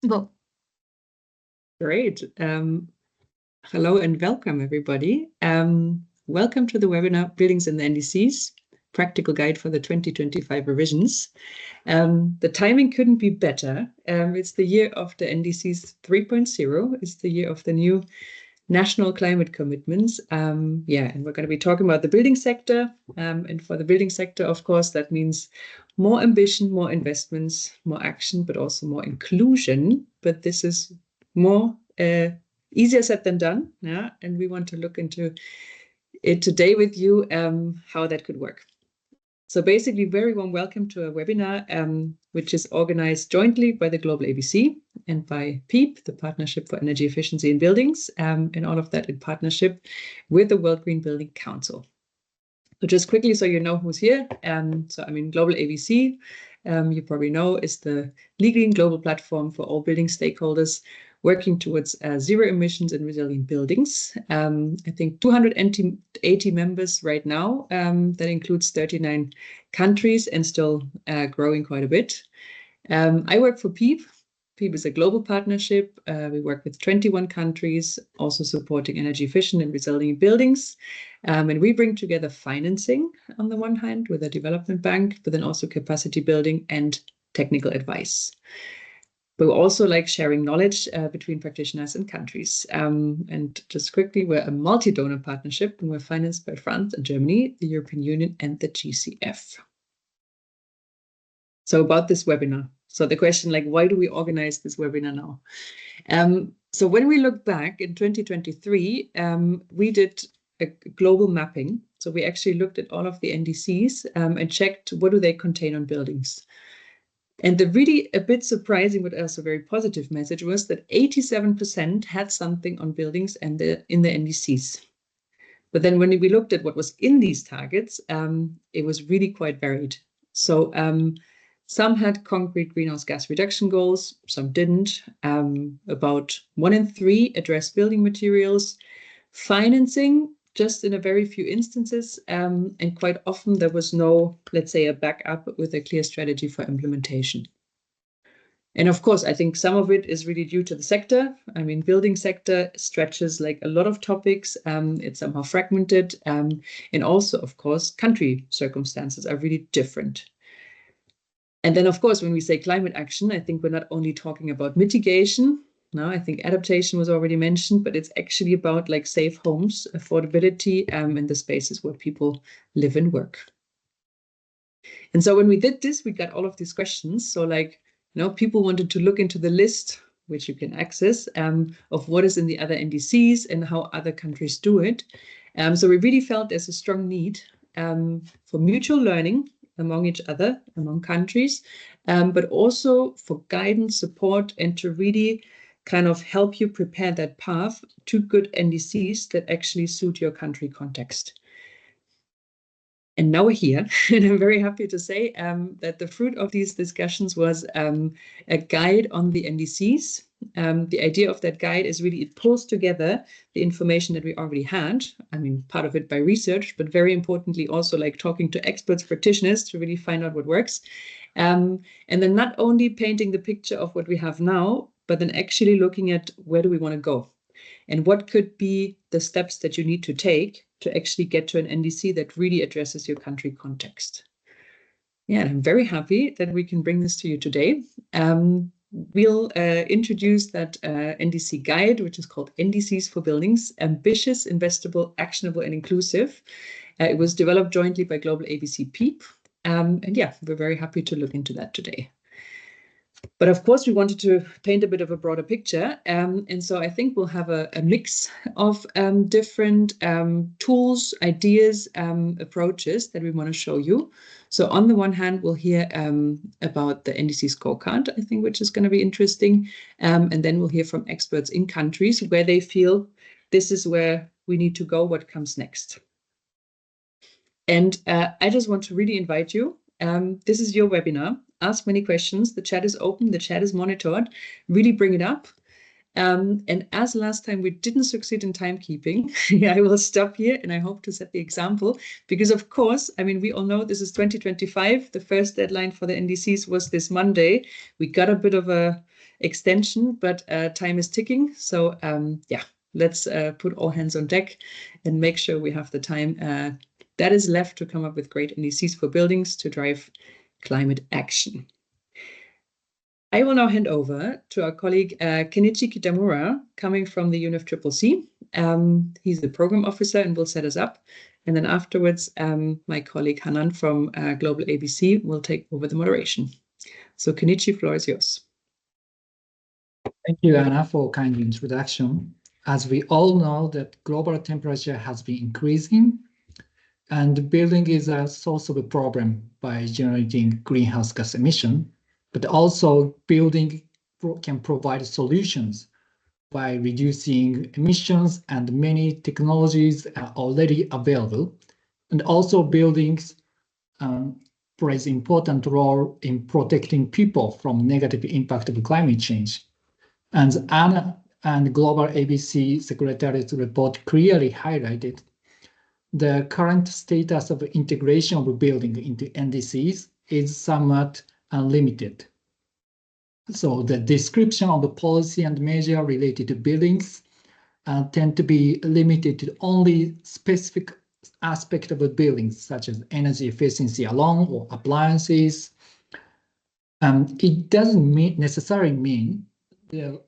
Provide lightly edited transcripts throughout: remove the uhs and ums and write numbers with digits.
Go. Great. Hello and welcome, everybody. Welcome to the webinar, Buildings in the NDCs, Practical Guide for the 2025 Revisions. The timing couldn't be better. It's the year of the NDCs 3.0. It's the year of the new national climate commitments. And we're going to be talking about the building sector. And for the building sector, of course, that means more ambition, more investments, more action, but also more inclusion. But this is more easier said than done. Yeah, and we want to look into it today with you, how that could work. So basically, very warm welcome to a webinar, which is organized jointly by the GlobalABC and by PEEB, the Partnership for Energy Efficiency in Buildings, and all of that in partnership with the World Green Building Council. So just quickly, so you know who's here. GlobalABC, you probably know, is the legally and global platform for all building stakeholders working towards zero emissions and resilient buildings. I think 280 members right now. That includes 39 countries and still growing quite a bit. I work for PEEB. PEEB is a global partnership. We work with 21 countries, also supporting energy efficient and resilient buildings. And we bring together financing on the one hand with a development bank, but then also capacity building and technical advice. But we also like sharing knowledge between practitioners and countries. And just quickly, we're a multi-donor partnership and we're financed by France and Germany, the European Union and the GCF. So about this webinar. So the question, like, why do we organize this webinar now? So when we look back in 2023, we did a global mapping. So we actually looked at all of the NDCs and checked what do they contain on buildings. And the really a bit surprising, but also very positive message was that 87% had something on buildings and in the NDCs. But then when we looked at what was in these targets, it was really quite varied. So some had concrete greenhouse gas reduction goals, some didn't. About 1 in 3 addressed building materials, financing, just in a very few instances, and quite often there was no, let's say, a backup with a clear strategy for implementation. And of course, I think some of it is really due to the sector. I mean, building sector stretches like a lot of topics. It's somehow fragmented. And also, of course, country circumstances are really different. And then, of course, when we say climate action, I think we're not only talking about mitigation. No, I think adaptation was already mentioned, but it's actually about like safe homes, affordability, in the spaces where people live and work. And so when we did this, we got all of these questions. So like, people wanted to look into the list, which you can access, of what is in the other NDCs and how other countries do it. So we really felt there's a strong need for mutual learning among each other, among countries, but also for guidance, support, and to really kind of help you prepare that path to good NDCs that actually suit your country context. And now we're here, and I'm very happy to say that the fruit of these discussions was a guide on the NDCs. The idea of that guide is really it pulls together the information that we already had. I mean, part of it by research, but very importantly also like talking to experts, practitioners to really find out what works. And then not only painting the picture of what we have now, but then actually looking at where do we want to go and what could be the steps that you need to take to actually get to an NDC that really addresses your country context. Yeah, and I'm very happy that we can bring this to you today. We'll introduce that NDC guide, which is called NDCs for Buildings, Ambitious, Investible, Actionable, and Inclusive. It was developed jointly by GlobalABC PEEB. And yeah, we're very happy to look into that today. But of course, we wanted to paint a bit of a broader picture. And so I think we'll have a mix of different tools, ideas, approaches that we want to show you. So on the one hand, we'll hear about the NDC scorecard, I think, which is going to be interesting. And then we'll hear from experts in countries where they feel this is where we need to go, what comes next. And I just want to really invite you. This is your webinar. Ask many questions. The chat is open. The chat is monitored. Really bring it up. And as last time we didn't succeed in timekeeping, I will stop here and I hope to set the example because, of course, I mean, we all know this is 2025. The first deadline for the NDCs was this Monday. We got a bit of a extension, but time is ticking. So yeah, let's put all hands on deck and make sure we have the time that is left to come up with great NDCs for buildings to drive climate action. I will now hand over to our colleague Kenichi Kitamura, coming from the UNFCCC. He's the program officer and will set us up. And then afterwards, my colleague Hanan from GlobalABC will take over the moderation. So Kenichi, floor is yours. Thank you, Anna, for kind introduction. As we all know that global temperature has been increasing, and building is a source of a problem by generating greenhouse gas emission, but also building can provide solutions by reducing emissions, and many technologies are already available. And also buildings plays an important role in protecting people from negative impact of climate change. And Anna and GlobalABC Secretariat's report clearly highlighted the current status of integration of building into NDCs is somewhat unlimited. So the description of the policy and measure related to buildings tend to be limited to only specific aspect of the buildings, such as energy efficiency alone or appliances. It doesn't necessarily mean the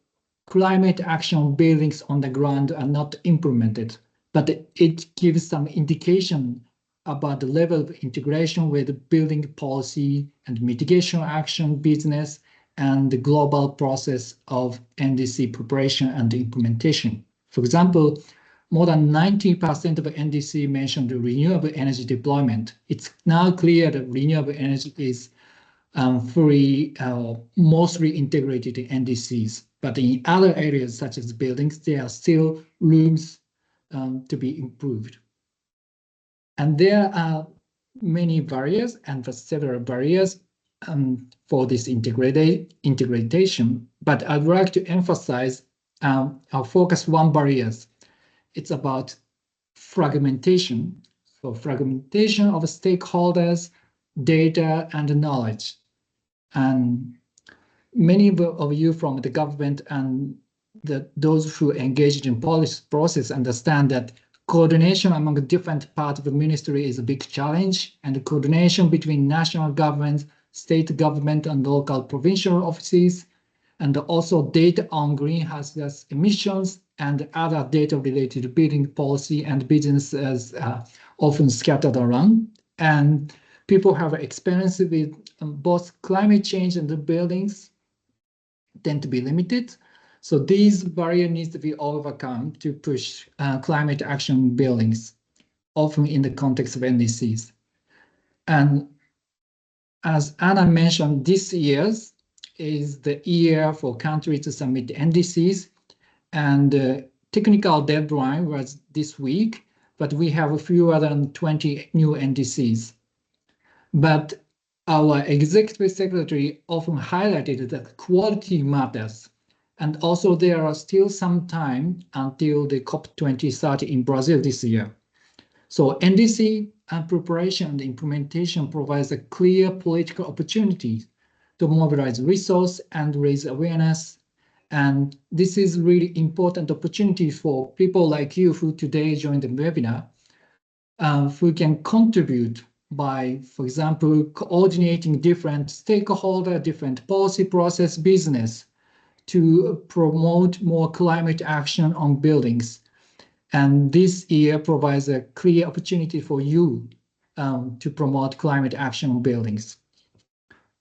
climate action buildings on the ground are not implemented, but it gives some indication about the level of integration with building policy and mitigation action business and the global process of NDC preparation and implementation. For example, more than 90% of NDC mentioned renewable energy deployment. It's now clear that renewable energy is mostly integrated in NDCs, but in other areas such as buildings, there are still rooms to be improved. And there are many barriers and several barriers for this integration, but I'd like to emphasize our focus one barriers. It's about fragmentation. So fragmentation of stakeholders, data, and knowledge. And many of you from the government and those who engaged in policy process understand that coordination among different parts of the ministry is a big challenge, and the coordination between national government, state government, and local provincial offices, and also data on greenhouse gas emissions and other data related to building policy and business is often scattered around. And people have experience with both climate change and the buildings tend to be limited. So these barriers need to be overcome to push climate action buildings, often in the context of NDCs. And as Anna mentioned, this year is the year for countries to submit NDCs, and the technical deadline was this week, but we have fewer than 20 new NDCs. But our executive secretary often highlighted that quality matters. And also there are still some time until the COP 2030 in Brazil this year. So NDC preparation and implementation provides a clear political opportunity to mobilize resource and raise awareness. And this is really important opportunity for people like you who today joined the webinar, who can contribute by, for example, coordinating different stakeholder, different policy process, business to promote more climate action on buildings. And this year provides a clear opportunity for you to promote climate action on buildings.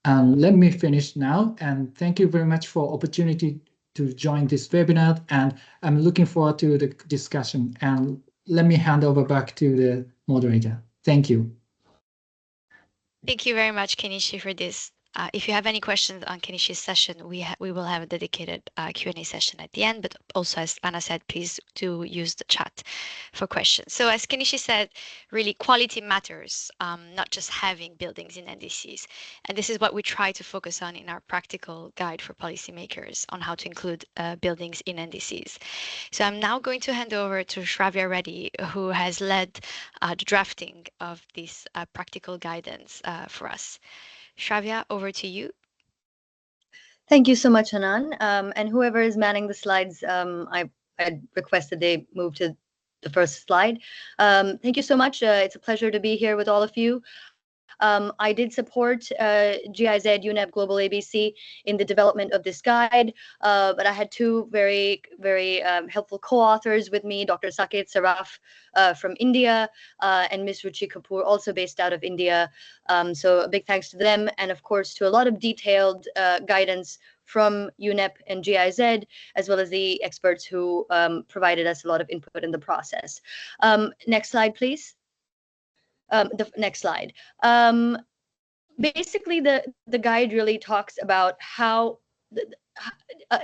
And let me finish now, and thank you very much for opportunity to join this webinar, and I'm looking forward to the discussion. And let me hand over back to the moderator. Thank you. Thank you very much, Kenichi, for this. If you have any questions on Kenishi's session, we will have a dedicated Q&A session at the end, but also, as Anna said, please do use the chat for questions. So as Kenichi said, really quality matters, not just having buildings in NDCs. And this is what we try to focus on in our practical guide for policymakers on how to include buildings in NDCs. So I'm now going to hand over to Shravya Reddy, who has led the drafting of this practical guidance for us. Shravya, over to you. Thank you so much, Hanan. And whoever is manning the slides, I request that they move to the first slide. Thank you so much. It's a pleasure to be here with all of you. I did support GIZ, UNEP, GlobalABC in the development of this guide, but I had two very helpful co-authors with me, Dr. Saket Saraf from India and Ms. Ruchi Kapoor, also based out of India. So a big thanks to them, and of course to a lot of detailed guidance from UNEP and GIZ, as well as the experts who provided us a lot of input in the process. Next slide, please. The next slide. Basically, the guide really talks about how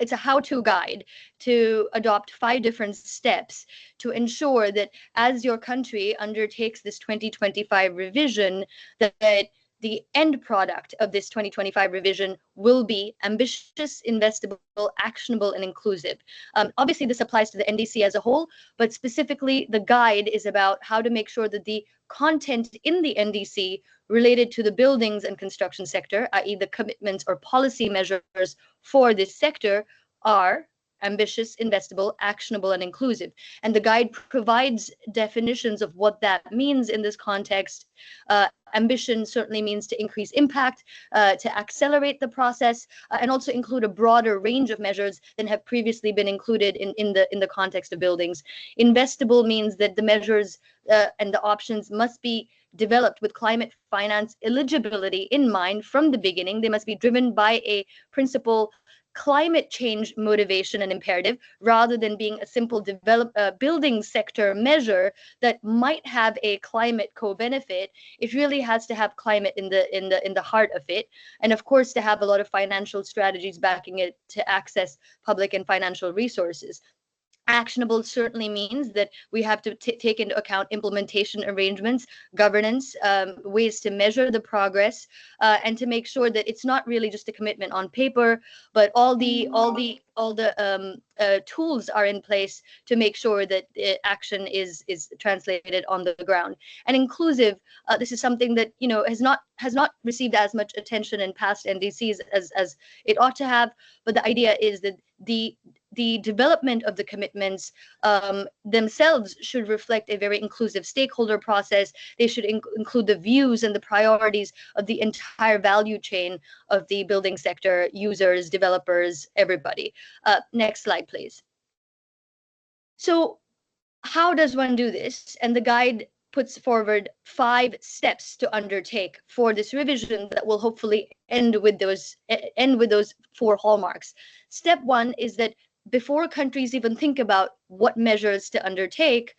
it's a how-to guide to adopt 5 different steps to ensure that as your country undertakes this 2025 revision, that the end product of this 2025 revision will be ambitious, investible, actionable, and inclusive. Obviously, this applies to the NDC as a whole, but specifically, the guide is about how to make sure that the content in the NDC related to the buildings and construction sector, i.e. the commitments or policy measures for this sector, are ambitious, investable, actionable, and inclusive. And the guide provides definitions of what that means in this context. Ambition certainly means to increase impact, to accelerate the process, and also include a broader range of measures than have previously been included in the context of buildings. Investable means that the measures and the options must be developed with climate finance eligibility in mind from the beginning. They must be driven by a principle climate change motivation and imperative, rather than being a simple building sector measure that might have a climate co-benefit. It really has to have climate in the heart of it, and of course to have a lot of financial strategies backing it to access public and financial resources. Actionable certainly means that we have to take into account implementation arrangements, governance, ways to measure the progress, and to make sure that it's not really just a commitment on paper, but all the tools are in place to make sure that action is translated on the ground. And inclusive, this is something that has not received as much attention in past NDCs as it ought to have. But the idea is that the development of the commitments themselves should reflect a very inclusive stakeholder process. They should include the views and the priorities of the entire value chain of the building sector, users, developers, everybody. Next slide, please. So how does one do this? And the guide puts forward 5 steps to undertake for this revision that will hopefully end with those 4 hallmarks. Step 1 is that before countries even think about what measures to undertake,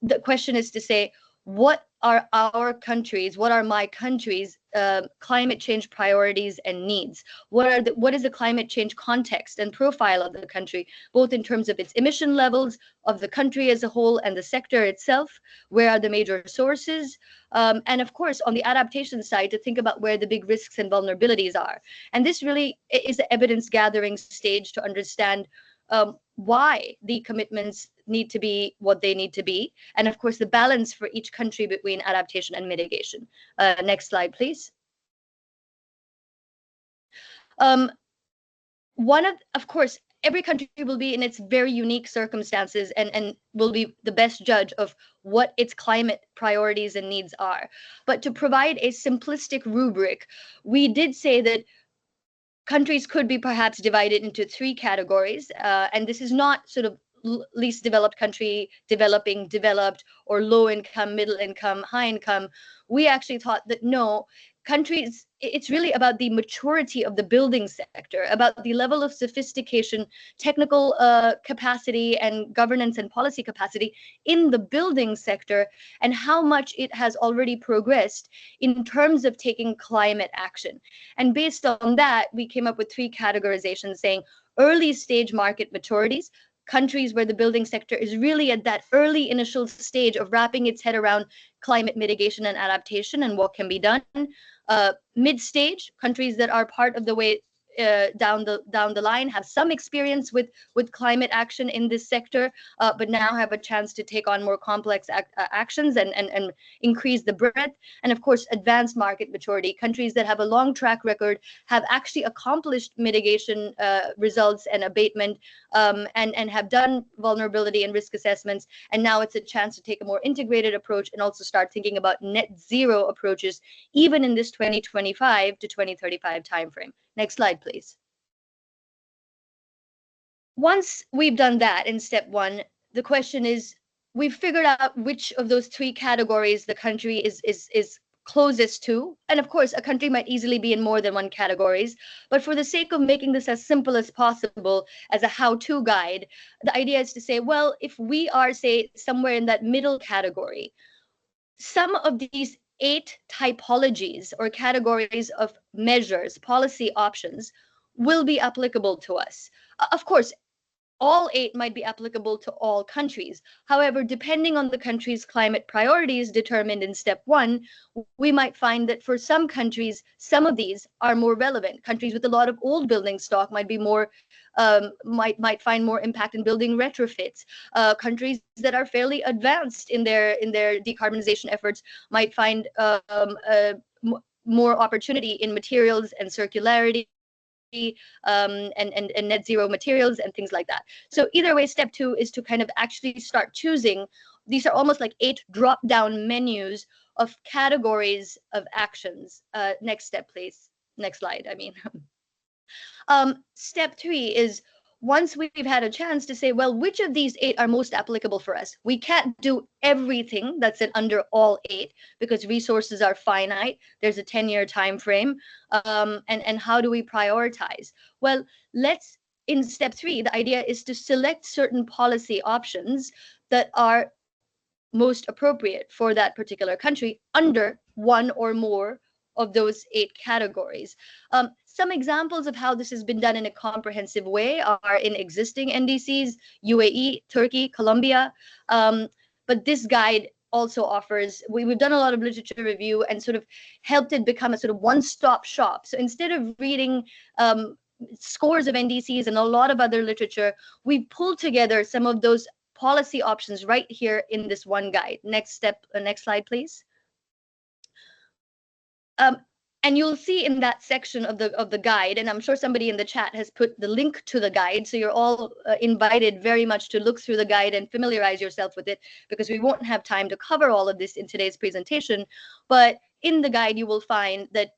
the question is to say, what are our countries, what are my countries' climate change priorities and needs? What is the climate change context and profile of the country, both in terms of its emission levels, of the country as a whole and the sector itself? Where are the major sources? And of course, on the adaptation side, to think about where the big risks and vulnerabilities are. And this really is the evidence gathering stage to understand why the commitments need to be what they need to be, and of course the balance for each country between adaptation and mitigation. Next slide, please. Of course, every country will be in its very unique circumstances and will be the best judge of what its climate priorities and needs are. But to provide a simplistic rubric, we did say that countries could be perhaps divided into 3 categories, and this is not sort of least developed country, developing, developed, or low income, middle income, high income. We actually thought that no, countries, it's really about the maturity of the building sector, about the level of sophistication, technical capacity, and governance and policy capacity in the building sector, and how much it has already progressed in terms of taking climate action. And based on that, we came up with 3 categorizations saying early stage market maturities, countries where the building sector is really at that early initial stage of wrapping its head around climate mitigation and adaptation and what can be done. Mid-stage, countries that are part of the way down the line, have some experience with climate action in this sector, but now have a chance to take on more complex actions and increase the breadth. And of course, advanced market maturity, countries that have a long track record, have actually accomplished mitigation results and abatement, and have done vulnerability and risk assessments. And now it's a chance to take a more integrated approach and also start thinking about net zero approaches, even in this 2025 to 2035 timeframe. Next slide, please. Once we've done that in step one, the question is, we've figured out which of those three categories the country is closest to. And of course, a country might easily be in more than one categories, but for the sake of making this as simple as possible as a how-to guide, the idea is to say, well, if we are, say, somewhere in that middle category, some of these 8 typologies or categories of measures, policy options, will be applicable to us. Of course, all 8 might be applicable to all countries. However, depending on the country's climate priorities determined in step 1, we might find that for some countries, some of these are more relevant. Countries with a lot of old building stock might be more might find more impact in building retrofits. Countries that are fairly advanced in their decarbonization efforts might find more opportunity in materials and circularity, and net zero materials and things like that. So either way, step 2 is to kind of actually start choosing. These are almost like 8 drop-down menus of categories of actions. Next step, please. Next slide, I mean. Step 3 is, once we've had a chance to say, well, which of these 8 are most applicable for us? We can't do everything that's under all 8 because resources are finite. There's a 10-year time frame. And how do we prioritize? Well, in step 3, the idea is to select certain policy options that are most appropriate for that particular country under one or more of those 8 categories. Some examples of how this has been done in a comprehensive way are in existing NDCs, UAE, Turkey, Colombia. But this guide also offers, we've done a lot of literature review and sort of helped it become a sort of one-stop shop. So instead of reading scores of NDCs and a lot of other literature, we pulled together some of those policy options right here in this one guide. Next step, next slide, please. And you'll see in that section of the guide, and I'm sure somebody in the chat has put the link to the guide, so you're all invited very much to look through the guide and familiarize yourself with it, because we won't have time to cover all of this in today's presentation. But in the guide, you will find that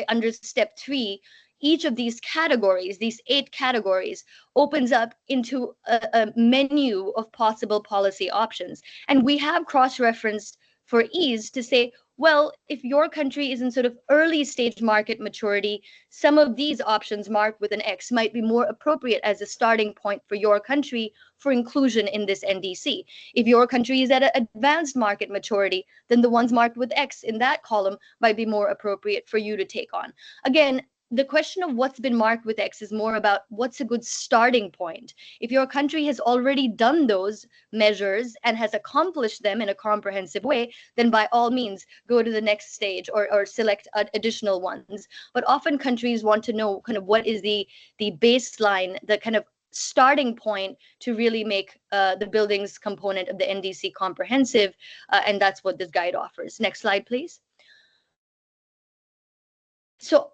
under step 3, each of these categories, these 8 categories, opens up into a menu of possible policy options. And we have cross-referenced for ease to say, well, if your country is in sort of early stage market maturity, some of these options marked with an X might be more appropriate as a starting point for your country for inclusion in this NDC. If your country is at an advanced market maturity, then the ones marked with X in that column might be more appropriate for you to take on. Again, the question of what's been marked with X is more about what's a good starting point. If your country has already done those measures and has accomplished them in a comprehensive way, then by all means, go to the next stage or select additional ones. But often countries want to know kind of what is the baseline, the kind of starting point to really make the buildings component of the NDC comprehensive, and that's what this guide offers. Next slide, please. So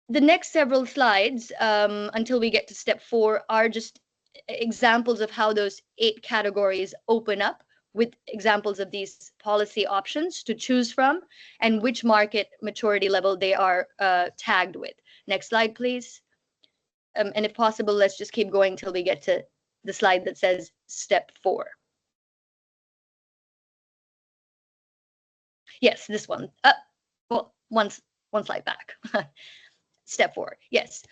the next several slides, until we get to step 4, are just examples of how those 8 categories open up with examples of these policy options to choose from and which market maturity level they are tagged with. Next slide, please. And if possible, let's just keep going till we get to the slide that says step 4. Yes, this one. Well, one slide back. Step 4, yes.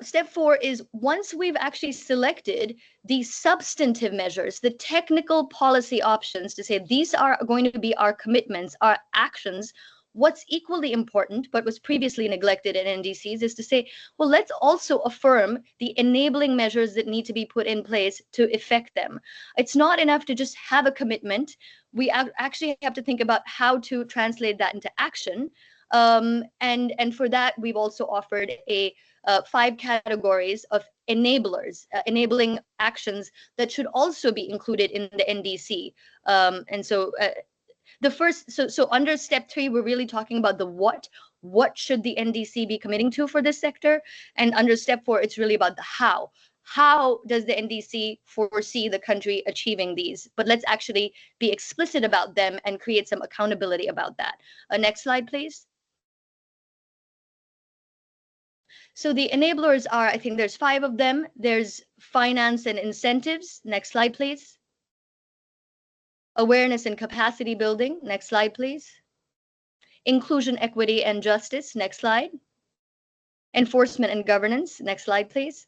Step 4 is, once we've actually selected the substantive measures, the technical policy options to say these are going to be our commitments, our actions, what's equally important, but was previously neglected in NDCs, is to say, well, let's also affirm the enabling measures that need to be put in place to effect them. It's not enough to just have a commitment. We actually have to think about how to translate that into action. And for that, we've also offered a 5 categories of enablers, enabling actions that should also be included in the NDC. And so the first, so under step 3, we're really talking about the what should the NDC be committing to for this sector? And under step 4, it's really about the how. How does the NDC foresee the country achieving these? But let's actually be explicit about them and create some accountability about that. Next slide, please. So the enablers are, I think there's 5 of them. There's finance and incentives. Next slide, please. Awareness and capacity building. Next slide, please. Inclusion, equity, and justice. Next slide. Enforcement and governance. Next slide, please.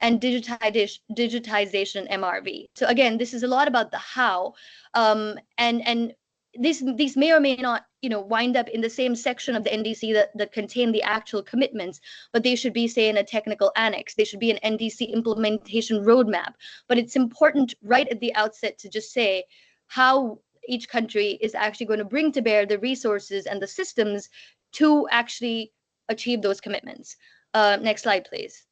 And digitization MRV. So again, this is a lot about the how, and these may or may not, wind up in the same section of the NDC that contain the actual commitments, but they should be, say, in a technical annex. They should be an NDC implementation roadmap. But it's important right at the outset to just say how each country is actually going to bring to bear the resources and the systems to actually achieve those commitments. Next slide, please.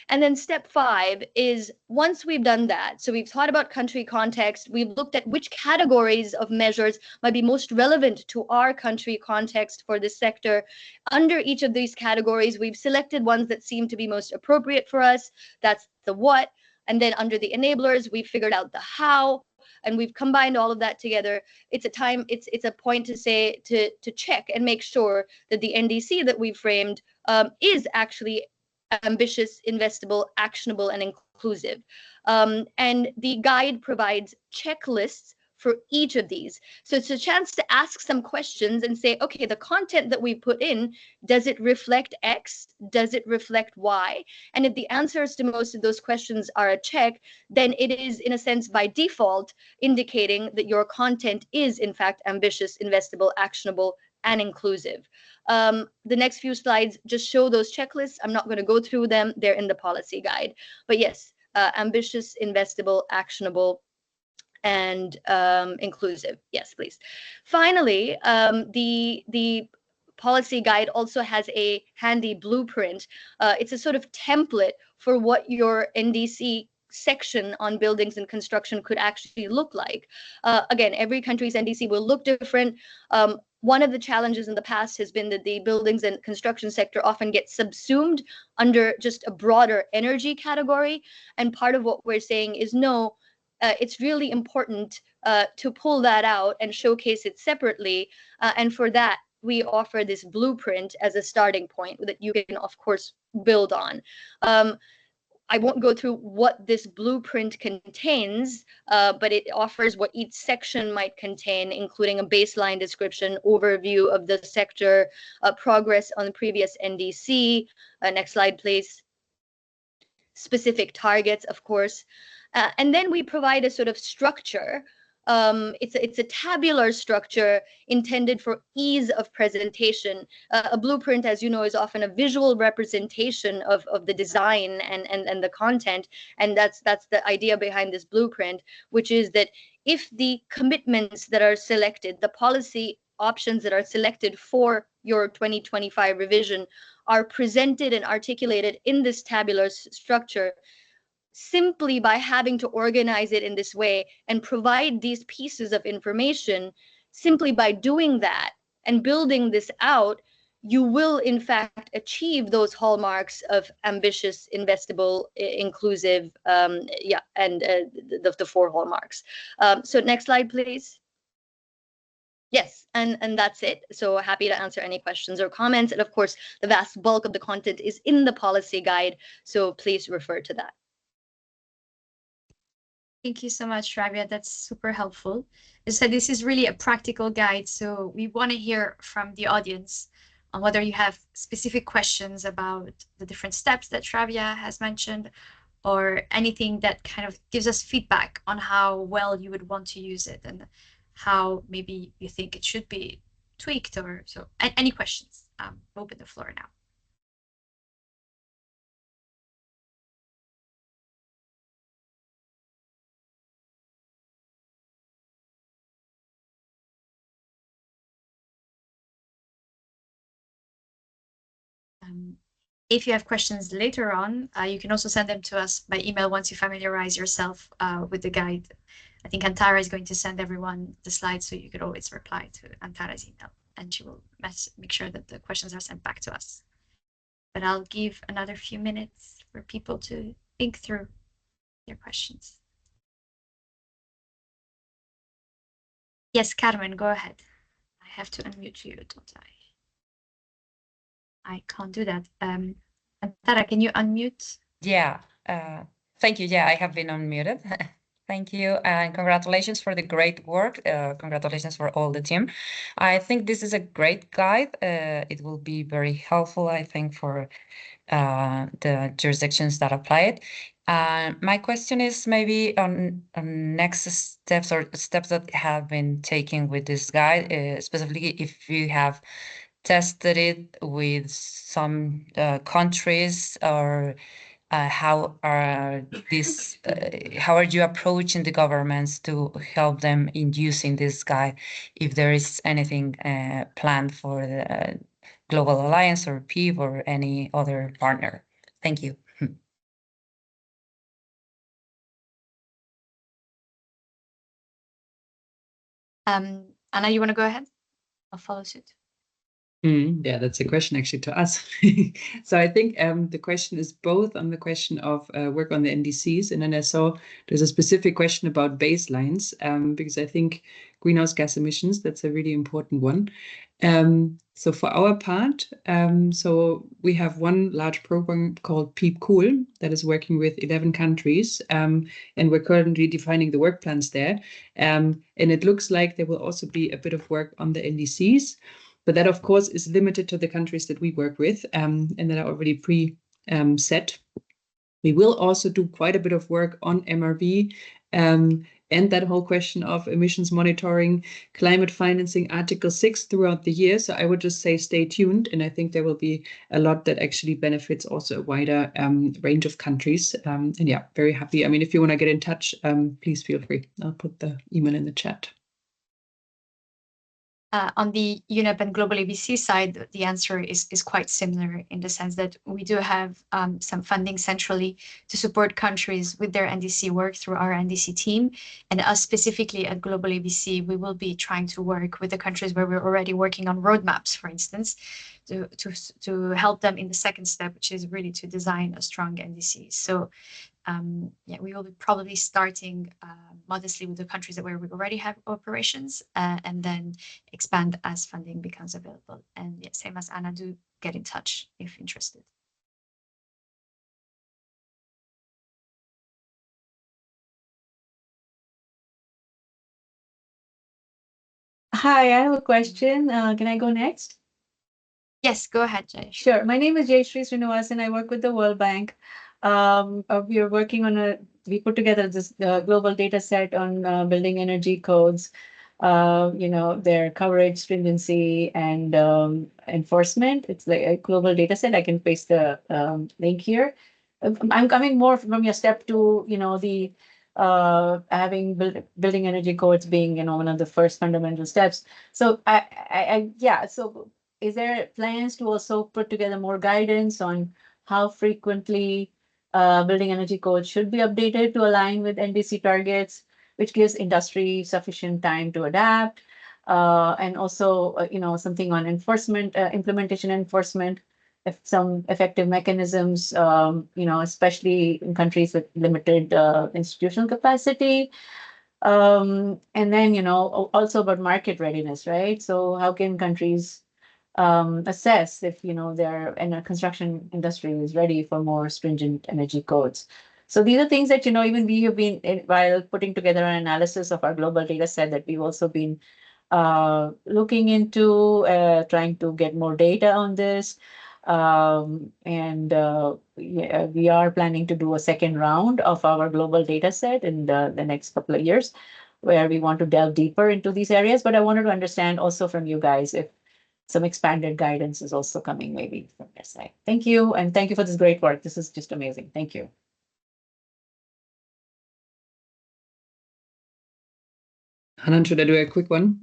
And then step 5 is, once we've done that, so we've thought about country context, we've looked at which categories of measures might be most relevant to our country context for this sector. Under each of these categories, we've selected ones that seem to be most appropriate for us. That's the what. And then under the enablers, we've figured out the how, and we've combined all of that together. It's a point to say, to check and make sure that the NDC that we've framed is actually ambitious, investible, actionable, and inclusive. And the guide provides checklists for each of these. So it's a chance to ask some questions and say, okay, the content that we put in, does it reflect X? Does it reflect Y? And if the answers to most of those questions are a check, then it is, in a sense, by default, indicating that your content is, in fact, ambitious, investible, actionable, and inclusive. The next few slides just show those checklists. I'm not going to go through them. They're in the policy guide. But yes, ambitious, investible, actionable, and inclusive. Yes, please. Finally, the policy guide also has a handy blueprint. It's a sort of template for what your NDC section on buildings and construction could actually look like. Again, every country's NDC will look different. One of the challenges in the past has been that the buildings and construction sector often gets subsumed under just a broader energy category. And part of what we're saying is, no, it's really important to pull that out and showcase it separately. And for that, we offer this blueprint as a starting point that you can, of course, build on. I won't go through what this blueprint contains, but it offers what each section might contain, including a baseline description, overview of the sector, progress on the previous NDC. Next slide, please. Specific targets, of course. And then we provide a sort of structure. It's a tabular structure intended for ease of presentation. A blueprint, as you know, is often a visual representation of the design and the content. And that's the idea behind this blueprint, which is that if the commitments that are selected, the policy options that are selected for your 2025 revision are presented and articulated in this tabular structure, simply by having to organize it in this way and provide these pieces of information, simply by doing that and building this out, you will in fact achieve those hallmarks of ambitious, investible, inclusive, and the 4 hallmarks. So next slide, please. Yes, and that's it. So happy to answer any questions or comments. And of course, the vast bulk of the content is in the policy guide, so please refer to that. Thank you so much, Rabia. That's super helpful. So this is really a practical guide. So we want to hear from the audience on whether you have specific questions about the different steps that Rabia has mentioned, or anything that kind of gives us feedback on how well you would want to use it and how maybe you think it should be tweaked, or so. Any questions? Open the floor now. If you have questions later on, you can also send them to us by email once you familiarize yourself with the guide. I think Antara is going to send everyone the slides, so you could always reply to Antara's email, and she will make sure that the questions are sent back to us. But I'll give another few minutes for people to think through their questions. Yes, Carmen, go ahead. I have to unmute you, don't I? I can't do that. Antara, can you unmute? Yeah, thank you. Yeah, I have been unmuted. Thank you, and congratulations for the great work. Congratulations for all the team. I think this is a great guide. It will be very helpful, I think, for the jurisdictions that apply it. My question is maybe on next steps or steps that have been taken with this guide, specifically if you have tested it with some countries, or how are you approaching the governments to help them in using this guide, if there is anything planned for the Global Alliance or PEEB or any other partner? Thank you. Anna, you want to go ahead? I'll follow suit. Yeah, that's a question actually to us. So I think the question is both on the question of work on the NDCs, and then I saw there's a specific question about baselines, because I think greenhouse gas emissions, that's a really important one. So for our part, so we have one large program called PEEB Cool that is working with 11 countries, and we're currently defining the work plans there. And it looks like there will also be a bit of work on the NDCs. But that, of course, is limited to the countries that we work with, and that are already pre-set. We will also do quite a bit of work on MRV, and that whole question of emissions monitoring, climate financing, Article 6 throughout the year. So I would just say stay tuned, and I think there will be a lot that actually benefits also a wider range of countries. And yeah, very happy. I mean, if you want to get in touch, please feel free. I'll put the email in the chat. On the UNEP and GlobalABC side, the answer is quite similar in the sense that we do have some funding centrally to support countries with their NDC work through our NDC team. And us specifically at GlobalABC, we will be trying to work with the countries where we're already working on roadmaps, for instance, to help them in the second step, which is really to design a strong NDC. So yeah, we will be probably starting modestly with the countries where we already have operations, and then expand as funding becomes available. And yeah, same as Anna, do get in touch if interested. Hi, I have a question. Can I go next? Yes, go ahead, Jay. Sure. My name is Jayashree Srinivasan. I work with the World Bank. We are working on we put together this global data set on building energy codes, their coverage, stringency, and enforcement. It's like a global data set. I can paste the link here. I'm coming more from your step to, the having building energy codes being, one of the first fundamental steps. So so is there plans to also put together more guidance on how frequently building energy codes should be updated to align with NDC targets, which gives industry sufficient time to adapt, and also, something on enforcement, implementation enforcement, if some effective mechanisms, especially in countries with limited institutional capacity. And then, also about market readiness, right? So how can countries assess if their construction industry is ready for more stringent energy codes? So these are things that even we have been, while putting together an analysis of our global data set, that we've also been looking into, trying to get more data on this. We are planning to do a second round of our global data set in the next couple of years, where we want to delve deeper into these areas. But I wanted to understand also from you guys if some expanded guidance is also coming maybe from your side. Thank you. And thank you for this great work. This is just amazing. Thank you. Hanan, should I do a quick one?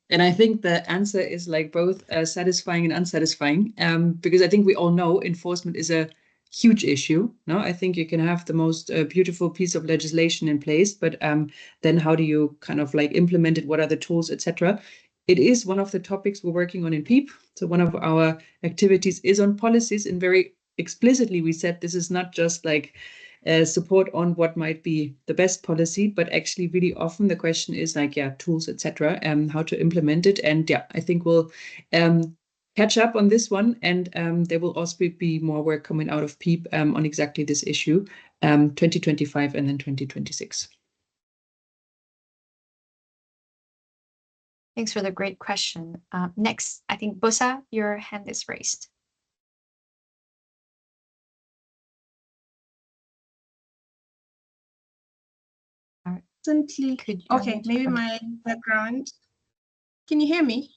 And I think the answer is like both satisfying and unsatisfying, because I think we all know enforcement is a huge issue. No, I think you can have the most beautiful piece of legislation in place, but then how do you kind of like implement it? What are the tools, etc.? It is one of the topics we're working on in PEEB. So one of our activities is on policies, and very explicitly we said this is not just like support on what might be the best policy, but actually really often the question is like, yeah, tools, etc., how to implement it. And yeah, I think we'll catch up on this one, and there will also be more work coming out of PEEB on exactly this issue, 2025 and then 2026. Thanks for the great question. Next, I think Bosa, your hand is raised. Recently, Could you okay, unmute maybe your- my background. Can you hear me?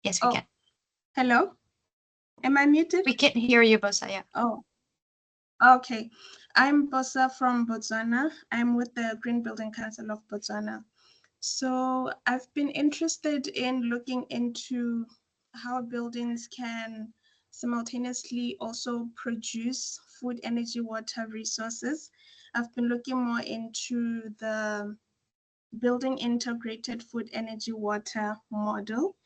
Yes, we Oh. can. Hello? Am I muted? We can hear you, Bosa, yeah. Oh, okay. I'm Bosa from Botswana. I'm with the Green Building Council of Botswana. So I've been interested in looking into how buildings can simultaneously also produce food, energy, water resources. I've been looking more into the building integrated food, energy, water model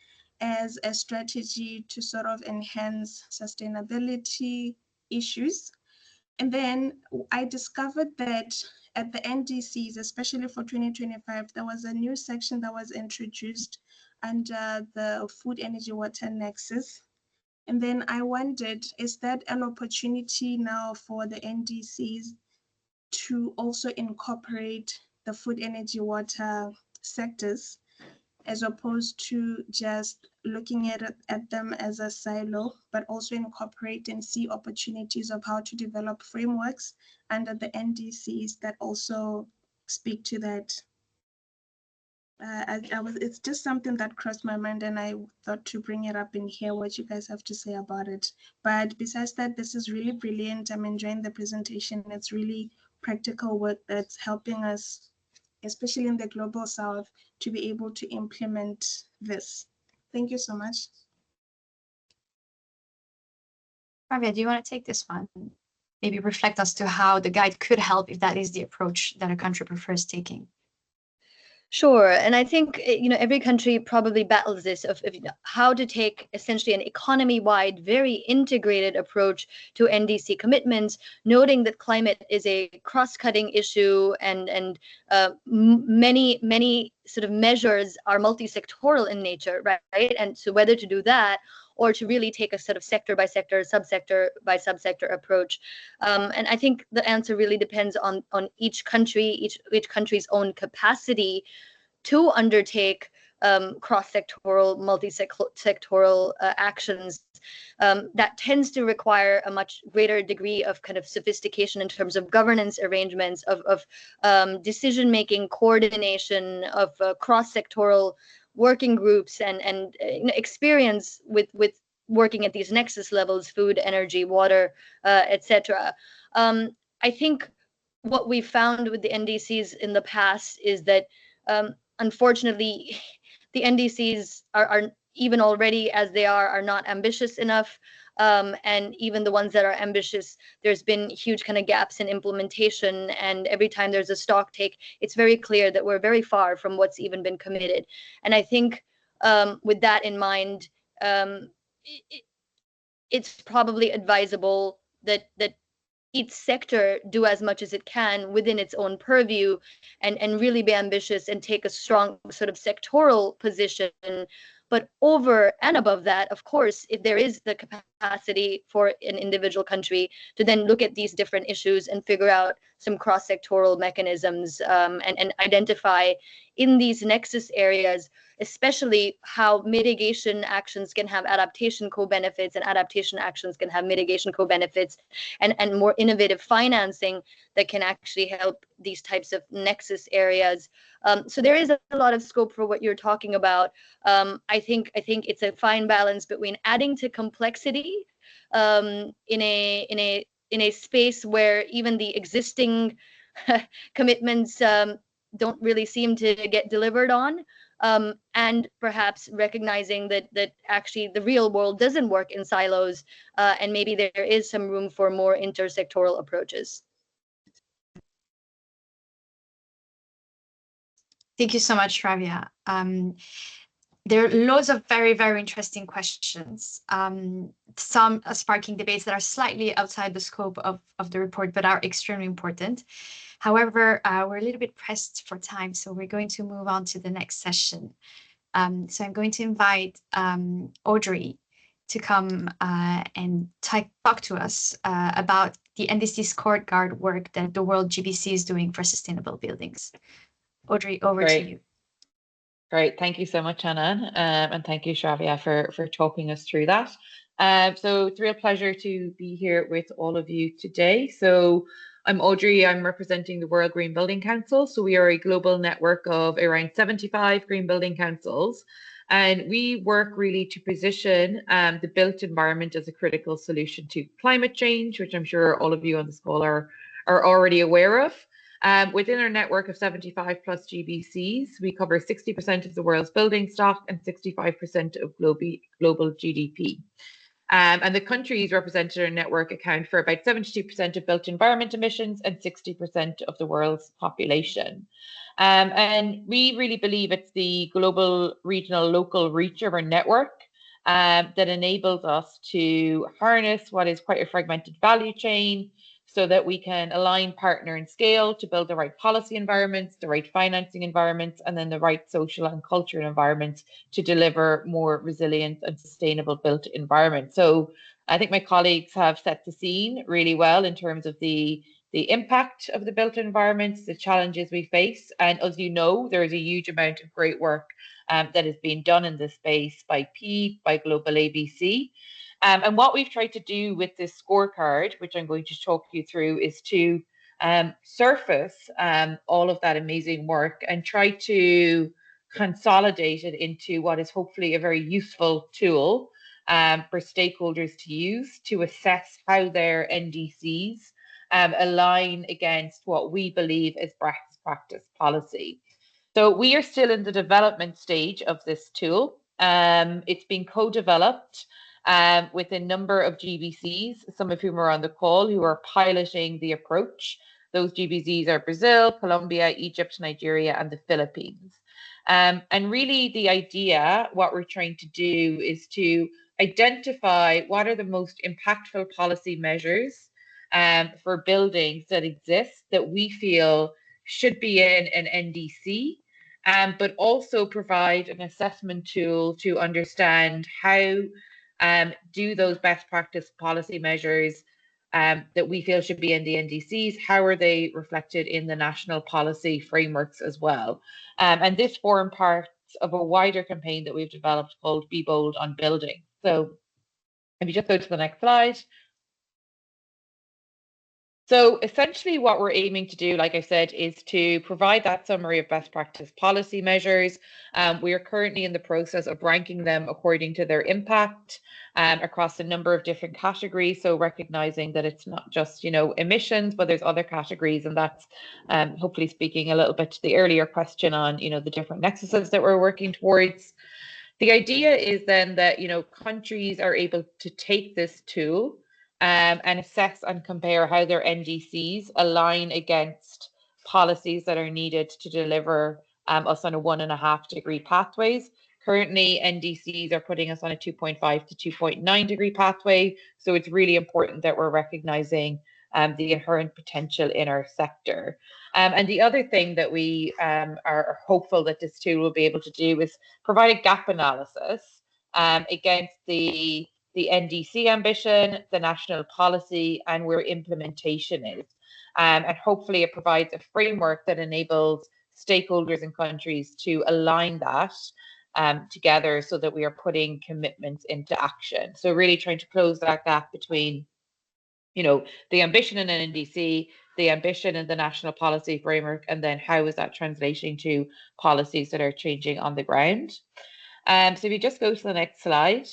as a strategy to sort of enhance sustainability issues. And then I discovered that at the NDCs, especially for 2025, there was a new section that was introduced under the food, energy, water nexus. And then I wondered, is that an opportunity now for the NDCs to also incorporate the food, energy, water sectors, as opposed to just looking at them as a silo, but also incorporate and see opportunities of how to develop frameworks under the NDCs that also speak to that. It's just something that crossed my mind, and I thought to bring it up and hear what you guys have to say about it. But besides that, this is really brilliant. I'm enjoying the presentation. It's really practical work that's helping us, especially in the Global South, to be able to implement this. Thank you so much. Fabia, do you want to take this one? Maybe reflect as to how the guide could help if that is the approach that a country prefers taking. Sure, and I think every country probably battles this of how to take essentially an economy-wide, very integrated approach to NDC commitments, noting that climate is a cross-cutting issue, and many sort of measures are multi-sectoral in nature, right? And so whether to do that or to really take a sort of sector by sector, subsector by subsector approach, and I think the answer really depends on each country, each country's own capacity to undertake cross-sectoral, multi-sectoral actions. That tends to require a much greater degree of kind of sophistication in terms of governance arrangements, of decision-making, coordination, of cross-sectoral working groups, and experience with working at these nexus levels: food, energy, water, etc. I think what we found with the NDCs in the past is that unfortunately, the NDCs are even already as they are not ambitious enough. And even the ones that are ambitious, there's been huge kind of gaps in implementation. And every time there's a stock take, it's very clear that we're very far from what's even been committed. And I think with that in mind, it's probably advisable that each sector do as much as it can within its own purview, and really be ambitious and take a strong sort of sectoral position. But over and above that, of course, if there is the capacity for an individual country to then look at these different issues and figure out some cross-sectoral mechanisms, and identify in these nexus areas, especially how mitigation actions can have adaptation co-benefits, and adaptation actions can have mitigation co-benefits, and more innovative financing that can actually help these types of nexus areas. So there is a lot of scope for what you're talking about. I think it's a fine balance between adding to complexity in a space where even the existing commitments don't really seem to get delivered on, and perhaps recognizing that actually the real world doesn't work in silos, and maybe there is some room for more intersectoral approaches. Thank you so much, Shravya. There are loads of very, very interesting questions. Some are sparking debates that are slightly outside the scope of the report, but are extremely important. However, we're a little bit pressed for time, so we're going to move on to the next session. So I'm going to invite Audrey to come and talk to us about the NDC scorecard work that the World GBC is doing for sustainable buildings. Audrey, over to you. Great, thank you so much, Anna, and thank you, Shravya, for talking us through that. So it's a real pleasure to be here with all of you today. So I'm Audrey, I'm representing the World Green Building Council. So we are a global network of around 75 green building councils, and we work really to position the built environment as a critical solution to climate change, which I'm sure all of you on this call are already aware of. Within our network of 75 plus GBCs, we cover 60% of the world's building stock and 65% of global GDP. And the countries represented in our network account for about 72% of built environment emissions and 60% of the world's population. And we really believe it's the global, regional, local reach of our network that enables us to harness what is quite a fragmented value chain, so that we can align, partner, and scale to build the right policy environments, the right financing environments, and then the right social and cultural environments to deliver more resilient and sustainable built environments. So I think my colleagues have set the scene really well in terms of the impact of the built environments, the challenges we face. And as you know, there is a huge amount of great work that is being done in this space by PEEB, by GlobalABC. And what we've tried to do with this scorecard, which I'm going to talk you through, is to surface all of that amazing work and try to consolidate it into what is hopefully a very useful tool for stakeholders to use to assess how their NDCs align against what we believe is best practice policy. So we are still in the development stage of this tool. It's been co-developed with a number of GBCs, some of whom are on the call, who are piloting the approach. Those GBCs are Brazil, Colombia, Egypt, Nigeria, and the Philippines. And really the idea, what we're trying to do is to identify what are the most impactful policy measures for buildings that exist that we feel should be in an NDC, but also provide an assessment tool to understand how do those best practice policy measures that we feel should be in the NDCs, how are they reflected in the national policy frameworks as well? And this formed part of a wider campaign that we've developed called Be Bold on Building. So if you just go to the next slide. So essentially what we're aiming to do, like I said, is to provide that summary of best practice policy measures. We are currently in the process of ranking them according to their impact across a number of different categories. So recognizing that it's not just, emissions, but there's other categories. And that's hopefully speaking a little bit to the earlier question on, the different nexuses that we're working towards. The idea is then that, countries are able to take this tool and assess and compare how their NDCs align against policies that are needed to deliver us on a 1.5 degree pathways. Currently, NDCs are putting us on a 2.5 to 2.9 degree pathway. So it's really important that we're recognizing the inherent potential in our sector. And the other thing that we are hopeful that this tool will be able to do is provide a gap analysis against the NDC ambition, the national policy, and where implementation is. And hopefully it provides a framework that enables stakeholders and countries to align that together so that we are putting commitments into action. So really trying to close that gap between, the ambition in an NDC, the ambition in the national policy framework, and then how is that translating to policies that are changing on the ground. So if you just go to the next slide.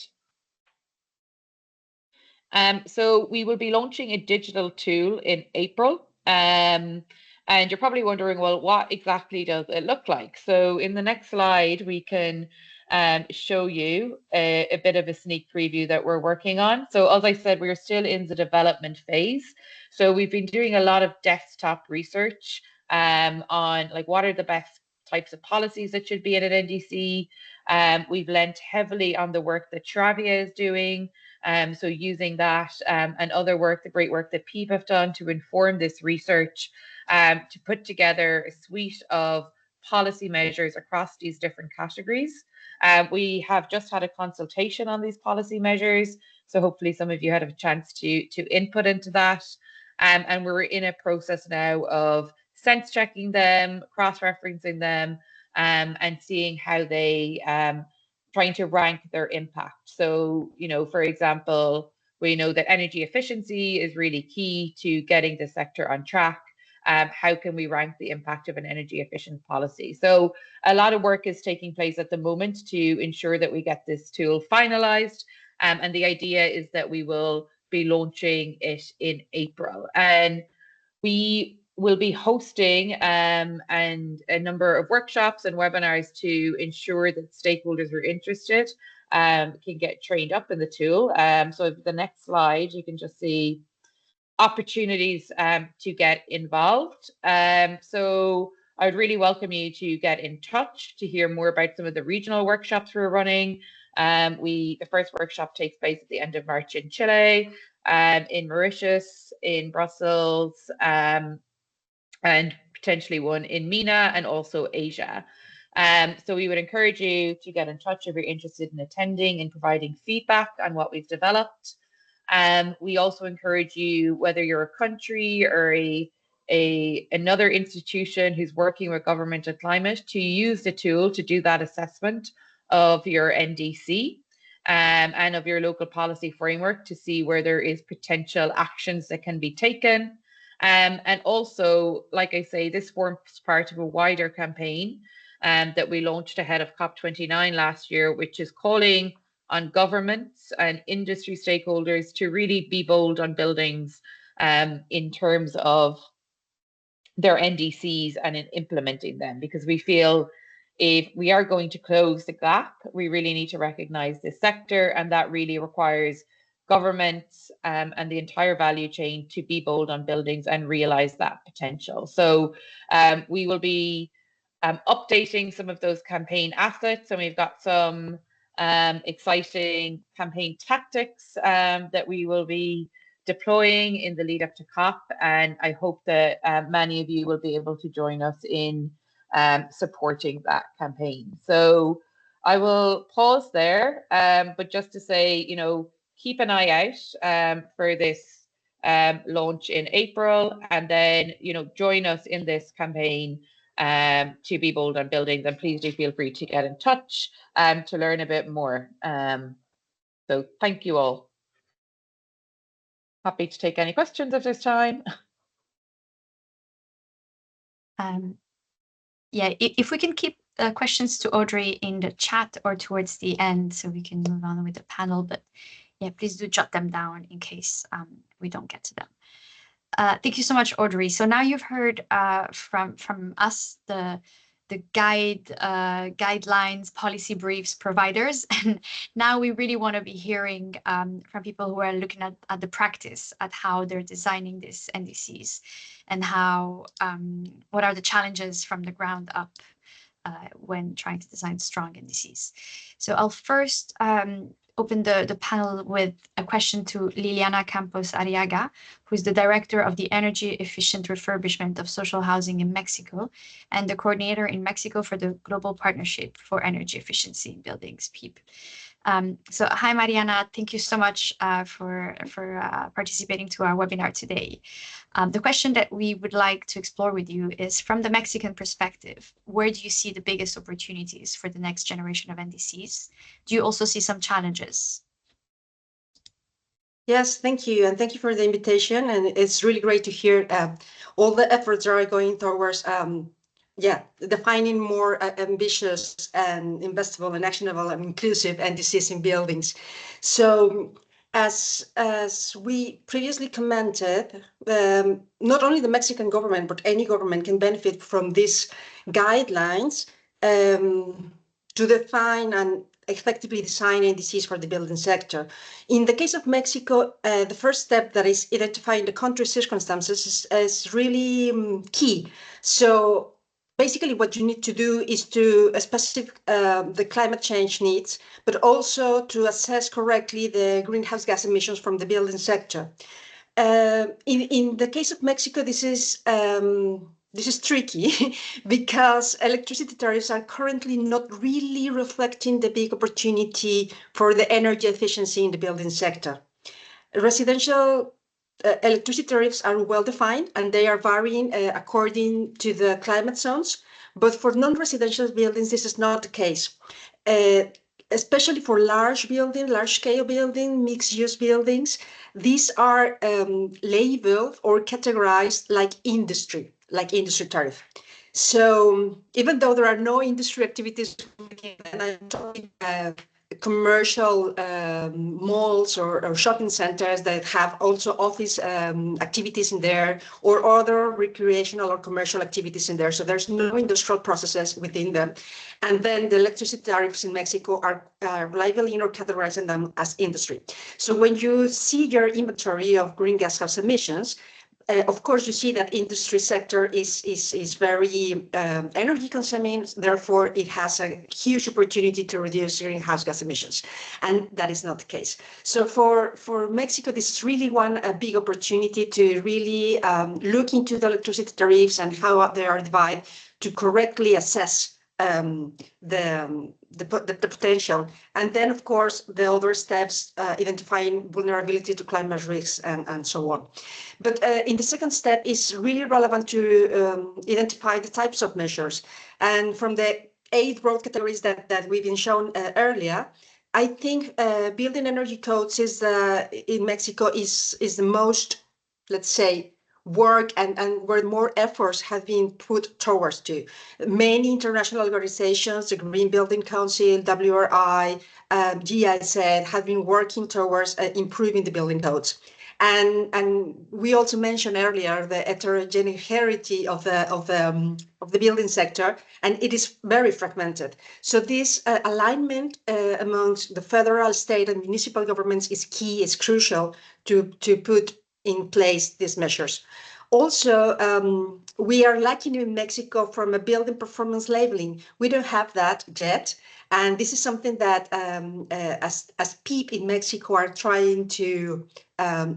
So we will be launching a digital tool in April. And And you're probably wondering, well, what exactly does it look like? So in the next slide, we can show you a bit of a sneak preview that we're working on. So as I said, we're still in the development phase. So we've been doing a lot of desktop research on like what are the best types of policies that should be in an NDC. We've lent heavily on the work that Shravya is doing. So using that and other work, the great work that PEEB have done to inform this research, to put together a suite of policy measures across these different categories. We have just had a consultation on these policy measures, so hopefully some of you had a chance to input into that. And we're in a process now of sense checking them, cross-referencing them, and seeing how they trying to rank their impact. So, you know, for example, we know that energy efficiency is really key to getting the sector on track. How can we rank the impact of an energy efficient policy? So a lot of work is taking place at the moment to ensure that we get this tool finalized. And the idea is that we will be launching it in April. And we will be hosting and a number of workshops and webinars to ensure that stakeholders who are interested can get trained up in the tool. So the next slide, you can just see opportunities to get involved. So I would really welcome you to get in touch to hear more about some of the regional workshops we're running. The first workshop takes place at the end of March in Chile, in Mauritius, in Brussels, and potentially one in MENA and also Asia. So we would encourage you to get in touch if you're interested in attending and providing feedback on what we've developed. We also encourage you, whether you're a country or another institution who's working with government and climate, to use the tool to do that assessment of your NDC and of your local policy framework to see where there is potential actions that can be taken. And also, like I say, this forms part of a wider campaign that we launched ahead of COP29 last year, which is calling on governments and industry stakeholders to really be bold on buildings in terms of their NDCs and in implementing them, because we feel if we are going to close the gap, we really need to recognize this sector, and that really requires governments and the entire value chain to be bold on buildings and realize that potential. So we will be updating some of those campaign assets, and we've got some exciting campaign tactics that we will be deploying in the lead up to COP, and I hope that many of you will be able to join us in supporting that campaign. So I will pause there, but just to say, you know, keep an eye out for this launch in April, and then, you know, join us in this campaign to be bold on buildings, and please do feel free to get in touch to learn a bit more. So thank you all. Happy to take any questions if there's time. Yeah, if we can keep questions to Audrey in the chat or towards the end so we can move on with the panel, but yeah, please do jot them down in case we don't get to them. Thank you so much, Audrey. So now you've heard from us, the guidelines, policy briefs providers, and now we really want to be hearing from people who are looking at the practice, at how they're designing these NDCs, and how what are the challenges from the ground up when trying to design strong NDCs. So I'll first open the panel with a question to Liliana Campos Arriaga, who's the director of the Energy Efficient Refurbishment of Social Housing in Mexico and the coordinator in Mexico for the Global Partnership for Energy Efficiency in Buildings, PEEB. So hi, Mariana, thank you so much for participating to our webinar today. The question that we would like to explore with you is, from the Mexican perspective, where do you see the biggest opportunities for the next generation of NDCs? Do you also see some challenges? Yes, thank you. And thank you for the invitation. And it's really great to hear all the efforts that are going towards defining more ambitious and investable and actionable and inclusive NDCs in buildings. So as we previously commented, not only the Mexican government, but any government can benefit from these guidelines to define and effectively design NDCs for the building sector. In the case of Mexico, the first step, that is identifying the country circumstances, is really key. So basically what you need to do is to specify the climate change needs, but also to assess correctly the greenhouse gas emissions from the building sector. In the case of Mexico, this is tricky because electricity tariffs are currently not really reflecting the big opportunity for the energy efficiency in the building sector. Residential electricity tariffs are well defined and they are varying according to the climate zones, but for non-residential buildings, this is not the case. Especially for large-scale building, mixed-use buildings, these are labeled or categorized like industry tariff. So even though there are no industry activities, and I'm talking commercial malls or shopping centers that have also office activities in there, or other recreational or commercial activities in there. So there's no industrial processes within them. And then the electricity tariffs in Mexico are labeling or categorizing them as industry. So when you see your inventory of greenhouse gas emissions, of course, you see that industry sector is very energy consuming. Therefore, it has a huge opportunity to reduce greenhouse gas emissions, and that is not the case. So for Mexico, this is really a big opportunity to really look into the electricity tariffs and how they are divided to correctly assess the potential, and then of course the other steps, identifying vulnerability to climate risks and so on. But in the second step is really relevant to identify the types of measures, and from the 8 broad categories that we've been shown earlier, I think building energy codes is in Mexico is the most, let's say, work and where more efforts have been put towards to. Many international organizations, the Green Building Council, WRI, GIZ, have been working towards improving the building codes. And we also mentioned earlier the heterogeneity of the building sector, and it is very fragmented. So this alignment amongst the federal, state, and municipal governments is key, is crucial to put in place these measures. Also, we are lacking in Mexico from a building performance labeling. We don't have that yet. And this is something that as PEEB in Mexico are trying to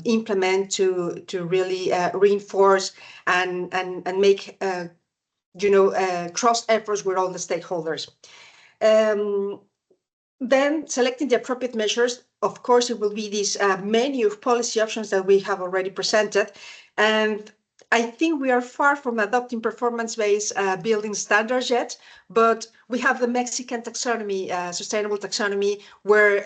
implement to really reinforce and make cross efforts with all the stakeholders. Then selecting the appropriate measures, of course, it will be this menu of policy options that we have already presented. And I think we are far from adopting performance-based building standards yet, but we have the Mexican taxonomy, sustainable taxonomy, where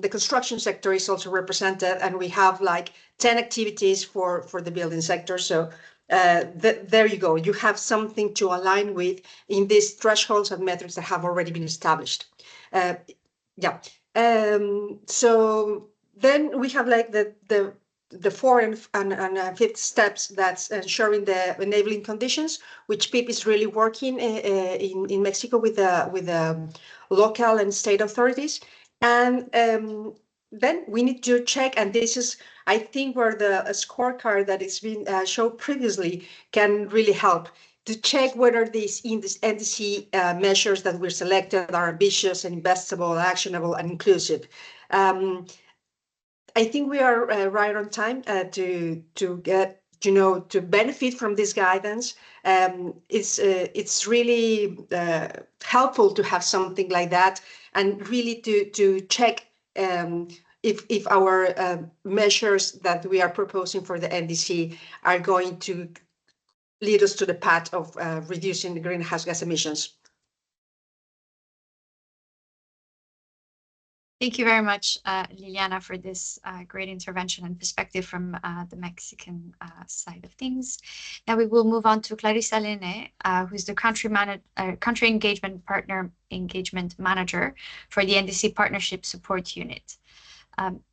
the construction sector is also represented, and we have like 10 activities for the building sector. So there you go. You have something to align with in these thresholds and metrics that have already been established. So then we have like the 4th and 5th steps that's ensuring the enabling conditions, which PEEB is really working in Mexico with the local and state authorities. And then we need to check, and this is, I think, where the scorecard that is being shown previously can really help to check whether these NDC measures that we're selected are ambitious and investible, actionable, and inclusive. I think we are right on time to get, to benefit from this guidance. It's really helpful to have something like that, and really to check if our measures that we are proposing for the NDC are going to lead us to the path of reducing the greenhouse gas emissions. Thank you very much, Liliana, for this great intervention and perspective from the Mexican side of things. Now we will move on to Clarissa Lene, who's the country engagement partner engagement manager for the NDC Partnership Support Unit.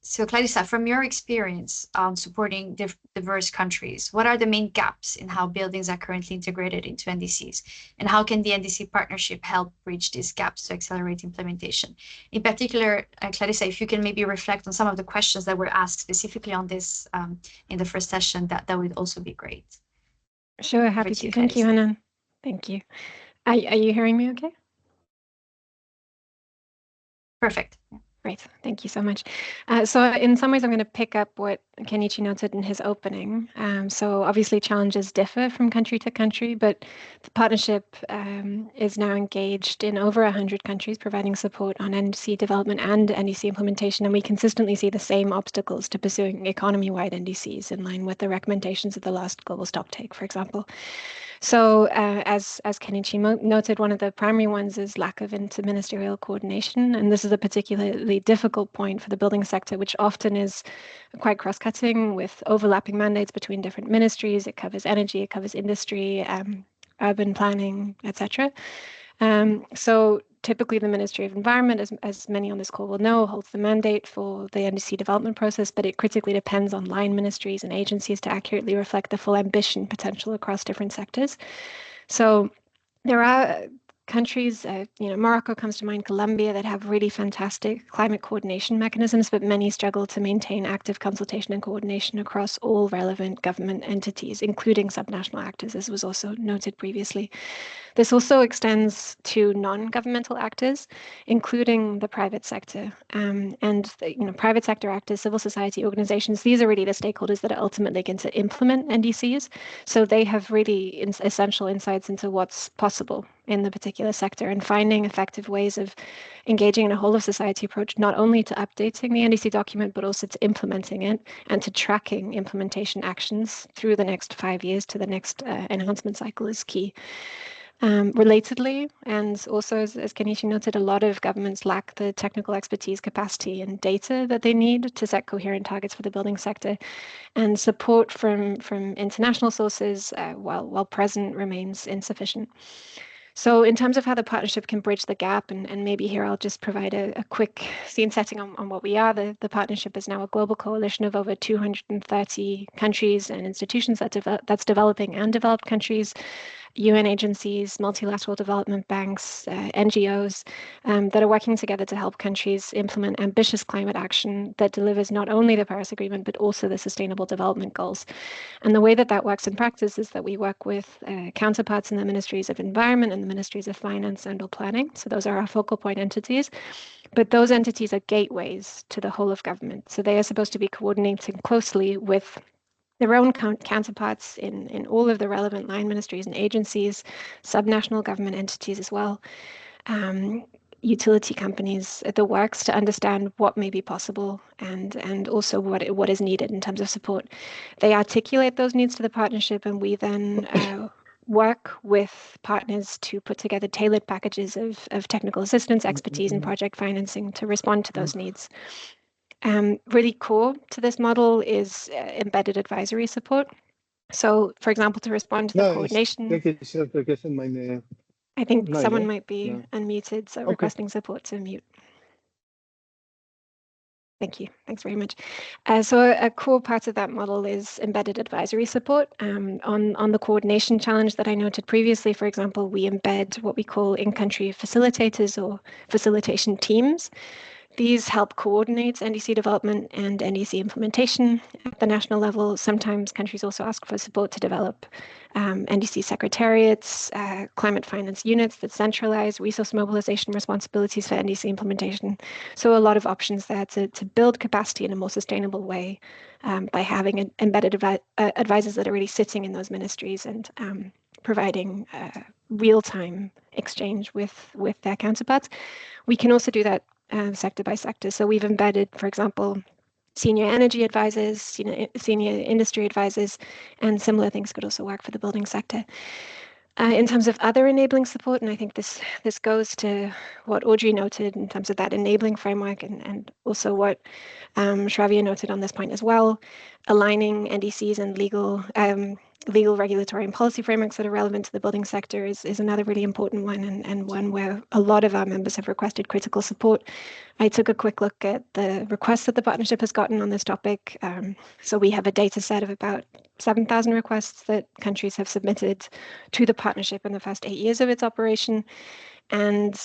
So Clarissa, from your experience on supporting diverse countries, what are the main gaps in how buildings are currently integrated into NDCs? And how can the NDC partnership help bridge these gaps to accelerate implementation? In particular, Clarissa, if you can maybe reflect on some of the questions that were asked specifically on this in the first session, that would also be great. Sure, happy to. Thank you, Hanan. Thank you. Are you hearing me okay? Perfect. Great, thank you so much. So in some ways, I'm going to pick up what Kenichi noted in his opening. So obviously challenges differ from country to country, but the partnership is now engaged in over 100 countries, providing support on NDC development and NDC implementation. And we consistently see the same obstacles to pursuing economy-wide NDCs in line with the recommendations of the last global stocktake, for example. So as Kenichi noted, one of the primary ones is lack of interministerial coordination. And this is a particularly difficult point for the building sector, which often is quite cross-cutting with overlapping mandates between different ministries. It covers energy, it covers industry, urban planning, etc. So typically the Ministry of Environment, as many on this call will know, holds the mandate for the NDC development process, but it critically depends on line ministries and agencies to accurately reflect the full ambition potential across different sectors. So there are countries, Morocco comes to mind, Colombia, that have really fantastic climate coordination mechanisms, but many struggle to maintain active consultation and coordination across all relevant government entities, including subnational actors, as was also noted previously. This also extends to non-governmental actors, including the private sector. Private sector actors, civil society organizations, these are really the stakeholders that are ultimately going to implement NDCs. So they have really essential insights into what's possible in the particular sector and finding effective ways of engaging in a whole of society approach, not only to updating the NDC document, but also to implementing it and to tracking implementation actions through the next 5 years to the next enhancement cycle is key. Relatedly, and also as Kenichi noted, a lot of governments lack the technical expertise, capacity, and data that they need to set coherent targets for the building sector. And support from international sources, while present, remains insufficient. So in terms of how the partnership can bridge the gap, and maybe here I'll just provide a quick scene setting on what we are. The partnership is now a global coalition of over 230 countries and institutions that's developing and developed countries, UN agencies, multilateral development banks, NGOs that are working together to help countries implement ambitious climate action that delivers not only the Paris Agreement, but also the Sustainable Development Goals. And the way that works in practice is that we work with counterparts in the Ministries of Environment and the Ministries of Finance and/or Planning. So those are our focal point entities. But those entities are gateways to the whole of government. So they are supposed to be coordinating closely with their own counterparts in all of the relevant line ministries and agencies, subnational government entities as well, utility companies, the works, to understand what may be possible and also what is needed in terms of support. They articulate those needs to the partnership, and we then work with partners to put together tailored packages of technical assistance, expertise, and project financing to respond to those needs. Really core to this model is embedded advisory support. So, for example, to respond to the coordination, I think someone might be unmuted, so requesting support to mute. Thank you. Thanks very much. So a core part of that model is embedded advisory support. On the coordination challenge that I noted previously, for example, we embed what we call in-country facilitators or facilitation teams. These help coordinate NDC development and NDC implementation at the national level. Sometimes countries also ask for support to develop NDC secretariats, climate finance units that centralize resource mobilization responsibilities for NDC implementation. So a lot of options there to build capacity in a more sustainable way by having embedded advisors that are really sitting in those ministries and providing real-time exchange with their counterparts. We can also do that sector by sector. So we've embedded, for example, senior energy advisors, senior industry advisors, and similar things could also work for the building sector. In terms of other enabling support, and I think this goes to what Audrey noted in terms of that enabling framework, and also what Shravya noted on this point as well, aligning NDCs and legal legal, regulatory, and policy frameworks that are relevant to the building sector is another really important one, and one where a lot of our members have requested critical support. I took a quick look at the requests that the partnership has gotten on this topic. So we have a data set of about 7,000 requests that countries have submitted to the partnership in the first 8 years of its operation. And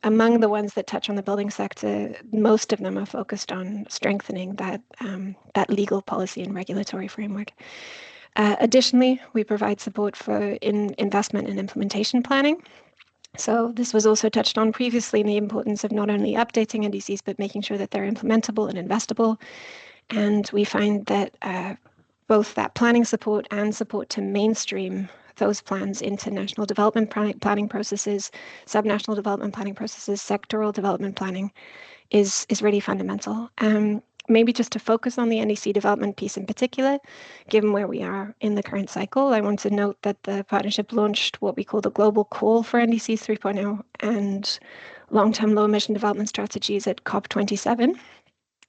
among the ones that touch on the building sector, most of them are focused on strengthening that legal, policy, and regulatory framework. Additionally, we provide support for investment and implementation planning. So this was also touched on previously, in the importance of not only updating NDCs, but making sure that they're implementable and investable. And we find that both that planning support and support to mainstream those plans into national development planning processes, subnational development planning processes, sectoral development planning is really fundamental. Maybe just to focus on the NDC development piece in particular, given where we are in the current cycle, I want to note that the partnership launched what we call the Global Call for NDCs 3.0 and long-term low-emission development strategies at COP27.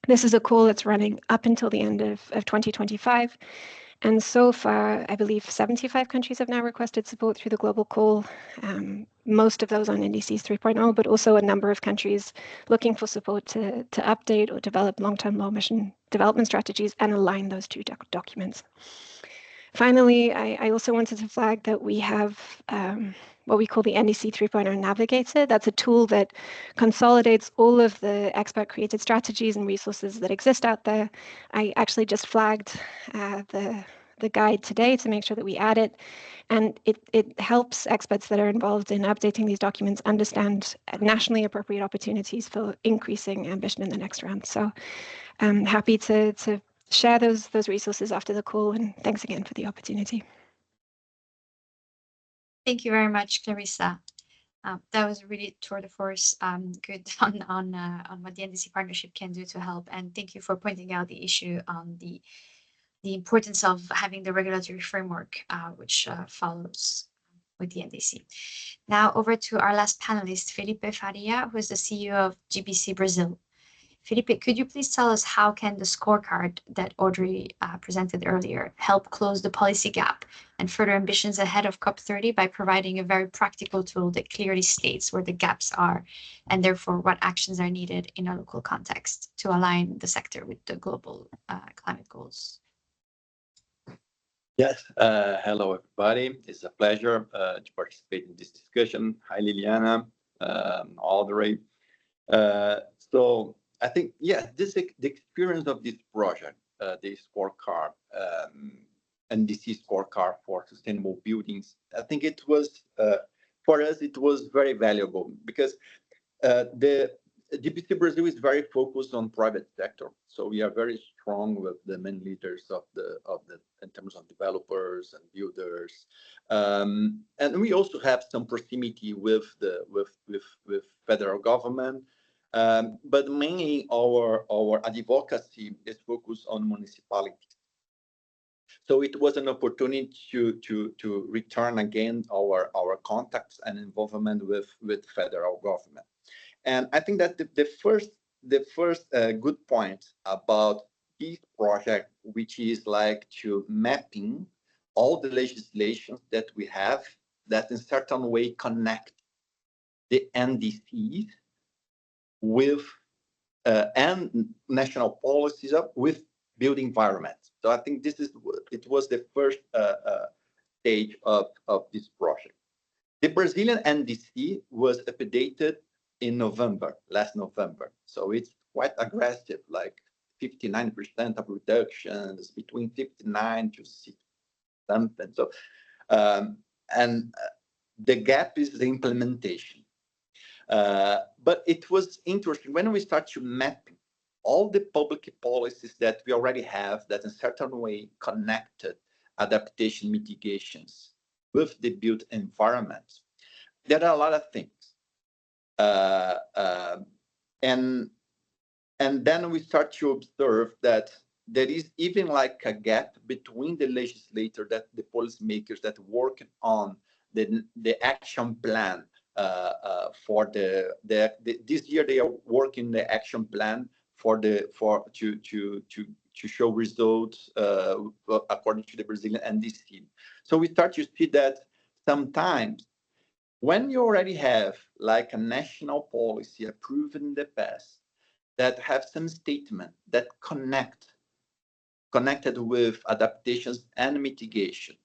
This is a call that's running up until the end of 2025. And so far, I believe 75 countries have now requested support through the Global Call, most of those on NDCs 3.0, but also a number of countries looking for support to update or develop long-term low-emission development strategies and align those two documents. Finally, I also wanted to flag that we have what we call the NDC 3.0 Navigator. That's a tool that consolidates all of the expert-created strategies and resources that exist out there. I actually just flagged the guide today to make sure that we add it. And it helps experts that are involved in updating these documents understand nationally appropriate opportunities for increasing ambition in the next round. So I'm happy to share those resources after the call, and thanks again for the opportunity. Thank you very much, Clarissa. That was really tour de force, good on what the NDC partnership can do to help. And thank you for pointing out the issue on the importance of having the regulatory framework, which follows with the NDC. Now over to our last panelist, Felipe Faria, who is the CEO of GBC Brazil. Felipe, could you please tell us how can the scorecard that Audrey presented earlier help close the policy gap and further ambitions ahead of COP30 by providing a very practical tool that clearly states where the gaps are and therefore what actions are needed in a local context to align the sector with the global climate goals? Yes, hello everybody. It's a pleasure to participate in this discussion. Hi Liliana, Audrey. So I think, yeah, the experience of this project, the scorecard, NDC scorecard for sustainable buildings, I think it was, for us, it was very valuable because the GBC Brazil is very focused on private sector. So we are very strong with the main leaders of the in terms of developers and builders. And we also have some proximity with federal government. But mainly our advocacy is focused on municipalities. So it was an opportunity to return again our contacts and involvement with federal government. And I think that the first good point about this project, which is like to mapping all the legislation that we have that in certain way connect the NDCs with and national policies with built environment. So I think it was the first stage of this project. The Brazilian NDC was updated in last November. So it's quite aggressive, like 59% of reductions, between 59 to 60 something. So and the gap is the implementation. But it was interesting when we start to map all the public policies that we already have that in certain way connected adaptation mitigations with the built environment. There are a lot of things. And then we start to observe that there is even like a gap between the legislator, that the policymakers that work on the action plan for this year. They are working the action plan to show results according to the Brazilian NDC. So we start to see that sometimes when you already have like a national policy approved in the past that have some statement that connected with adaptations and mitigation,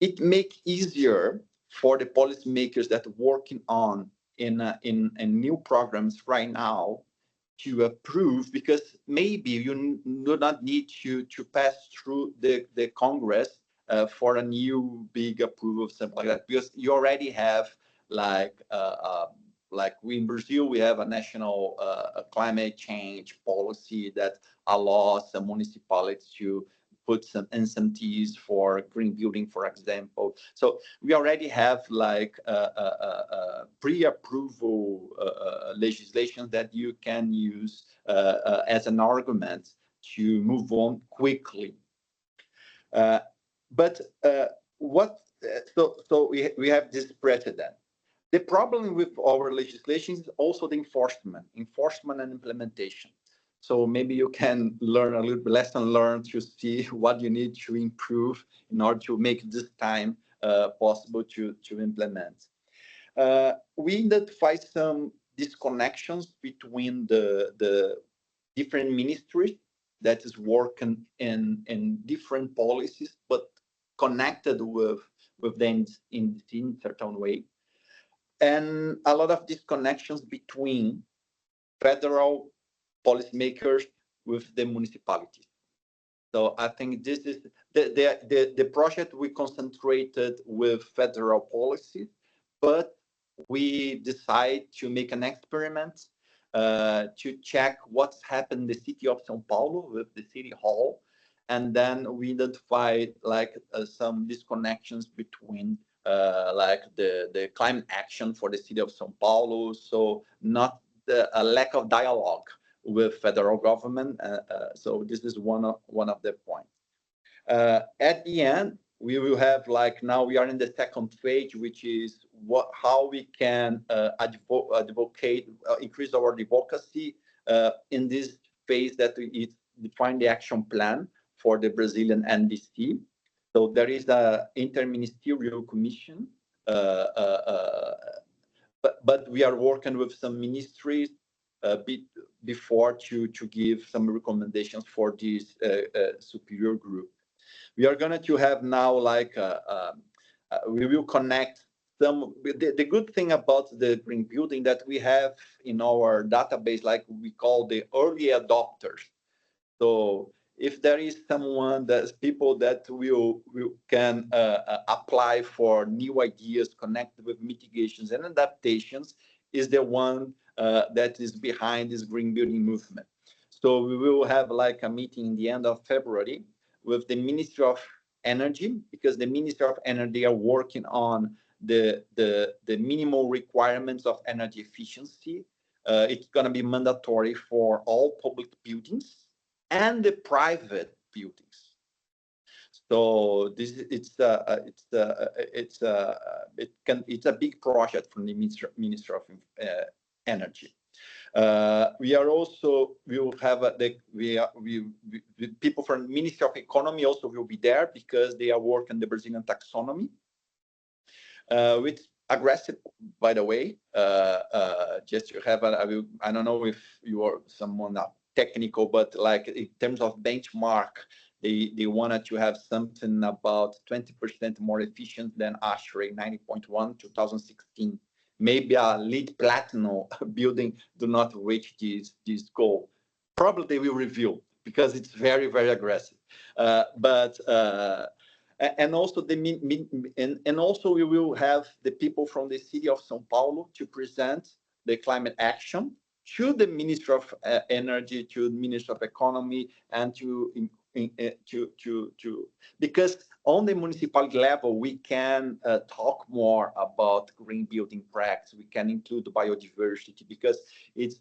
it makes easier for the policymakers that are working on in new programs right now to approve, because maybe you do not need to pass through the Congress for a new big approval, something like that, because you already have like we in Brazil, we have a national climate change policy that allows the municipalities to put some incentives for green building, for example. So we already have like pre-approval legislation that you can use as an argument to move on quickly. So we have this precedent. The problem with our legislation is also the enforcement and implementation. So maybe you can learn a little bit, lesson learned, to see what you need to improve in order to make this time possible to implement. We identify some disconnections between the different ministries that is working in different policies, but connected with them in certain way. And a lot of disconnections between federal policymakers with the municipalities. So I think this is the project. We concentrated with federal policy, but we decide to make an experiment to check what's happened in the city of São Paulo with the city hall, and then we identified like some disconnections between like the climate action for the city of São Paulo. So not a lack of dialogue with federal government. So this is one of the points. At the end, we will have like, now we are in the second phase, which is how we can advocate, increase our advocacy in this phase that we define the action plan for the Brazilian NDC. So there is a interministerial commission, but we are working with some ministries before to give some recommendations for this superior group. We are going to have now like we will connect some. The good thing about the green building that we have in our database, like we call the early adopters. So if there is someone, that's people that can apply for new ideas connected with mitigations and adaptations, is the one that is behind this green building movement. So we will have like a meeting in the end of February with the Ministry of Energy, because the Ministry of Energy are working on the minimal requirements of energy efficiency. It's going to be mandatory for all public buildings and the private buildings. So this it's a big project from the Ministry of Energy. We will have people from the Ministry of Economy also will be there, because they are working the Brazilian taxonomy, which aggressive, by the way. Just to have I don't know if you are someone technical, but like in terms of benchmark, they wanted to have something about 20% more efficient than ASHRAE 90.1 2016. Maybe a LEED platinum building do not reach this goal. Probably they will review, because it's very, very aggressive. And also we will have the people from the city of São Paulo to present the climate action to the Ministry of Energy, to the Ministry of Economy, and because on the municipality level, we can talk more about green building practice. We can include biodiversity, because it's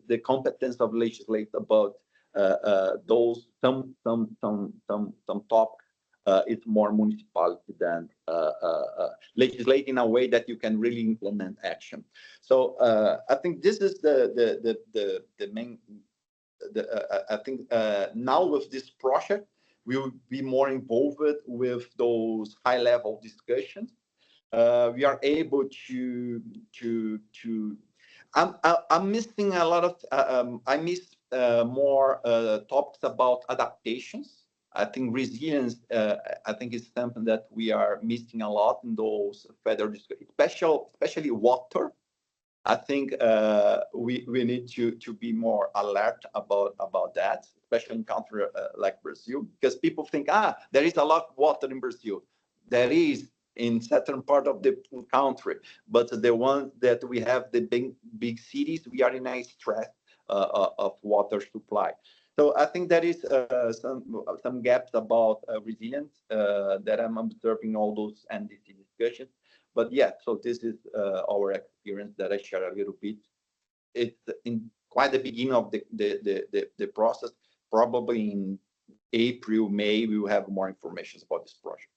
the competence of legislate about those some topics it's more municipality than legislate in a way that you can really implement action. So I think this is the main. I think now with this project, we will be more involved with those high-level discussions. We are able to. I'm missing a lot of. I miss more topics about adaptations. I think resilience. I think is something that we are missing a lot in those federal discussions, especially water. I think we need to be more alert about that, especially in country like Brazil, because people think, there is a lot of water in Brazil. There is in certain part of the country, but the ones that we have, the big cities, we are in a stress of water supply. So I think there is some gaps about resilience that I'm observing all those NDC discussions. But yeah, so this is our experience that I share a little bit. It's in quite the beginning of the process. Probably in April, May, we will have more information about this project.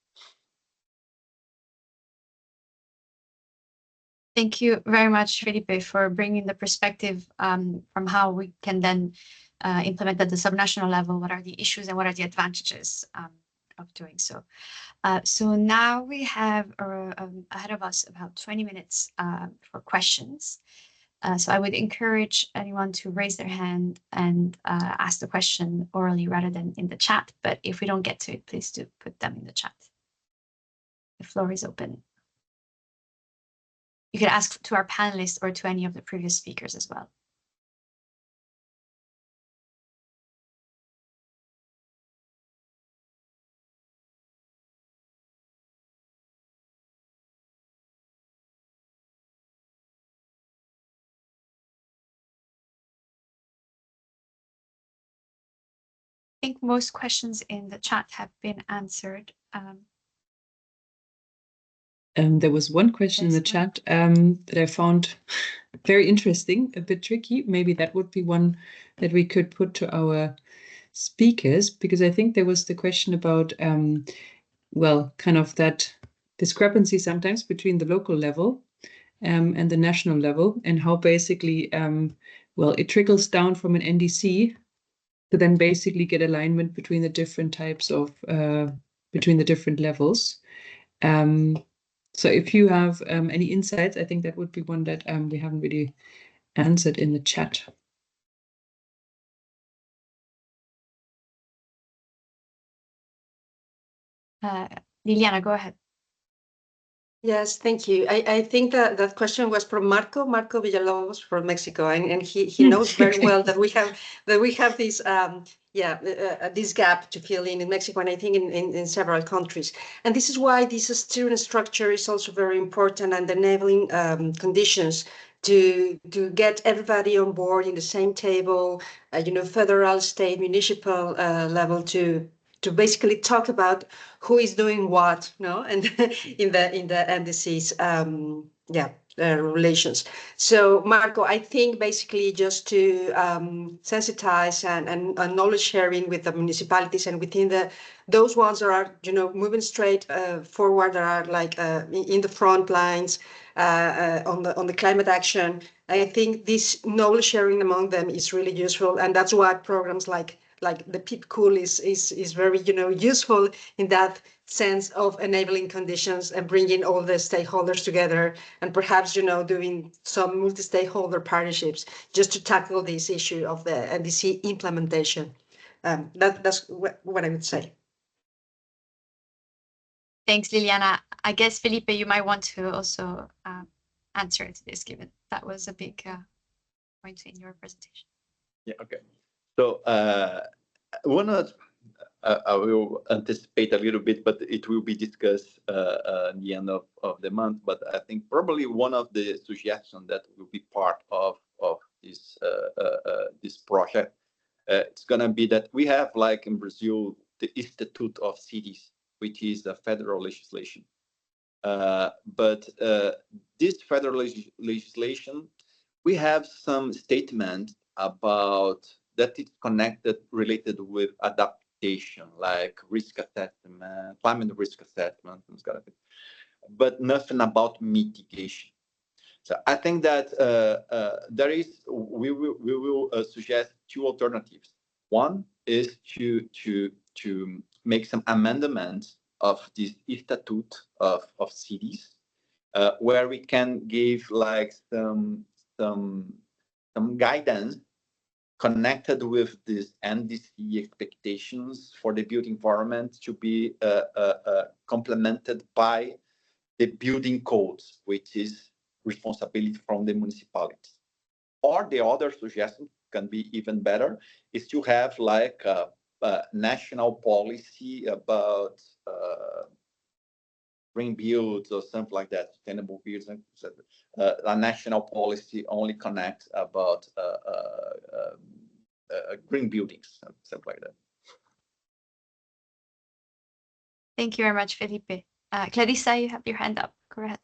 Thank you very much, Felipe, for bringing the perspective from how we can then implement at the subnational level. What are the issues and what are the advantages of doing so? So now we have ahead of us about 20 minutes for questions. So I would encourage anyone to raise their hand and ask the question orally rather than in the chat. But if we don't get to it, please do put them in the chat. The floor is open. You could ask to our panelists or to any of the previous speakers as well. I think most questions in the chat have been answered. There was one question in the chat that I found very interesting, a bit tricky. Maybe that would be one that we could put to our speakers, because I think there was the question about, well, kind of that discrepancy sometimes between the local level and the national level, and how basically, well, it trickles down from an NDC to then basically get alignment between the different types of, between the different levels. So if you have any insights, I think that would be one that we haven't really answered in the chat. Liliana, go ahead. Yes, thank you. I think that question was from Marco Villalobos from Mexico, and he knows very well that we have this this gap to fill in Mexico, and I think in several countries. And this is why this steering structure is also very important, and enabling conditions to get everybody on board in the same table, federal, state, municipal level to basically talk about who is doing what, and in the NDCs, relations. So Marco, I think basically just to sensitize and knowledge sharing with the municipalities and within those ones that are moving straight forward, that are like in the front lines on the climate action. I think this knowledge sharing among them is really useful, and that's why programs like the PEEB Cool is very useful in that sense of enabling conditions and bringing all the stakeholders together, and perhaps doing some multi-stakeholder partnerships just to tackle this issue of the NDC implementation. That's what I would say. Thanks, Liliana. I guess Felipe, you might want to also answer to this, given that was a big point in your presentation. Yeah. Okay. So one of I will anticipate a little bit, but it will be discussed at the end of the month. But I think probably one of the suggestions that will be part of this this project, it's gonna be that we have, like in Brazil, the Institute of Cities, which is a federal legislation. But this federal legislation, we have some statement about that it's related with expectation, like risk assessment, climate risk assessment, but nothing about mitigation. So I think that we will suggest two alternatives. One is to make some amendments of this statute of cities, where we can give like some guidance connected with this NDC expectations for the built environment to be complemented by the building codes, which is responsibility from the municipalities. Or the other suggestion can be even better, is to have like a national policy about green builds or something like that, sustainable builds, a national policy only connects about green buildings, something like that. Thank you very much, Felipe. Clarissa, you have your hand up. Go ahead.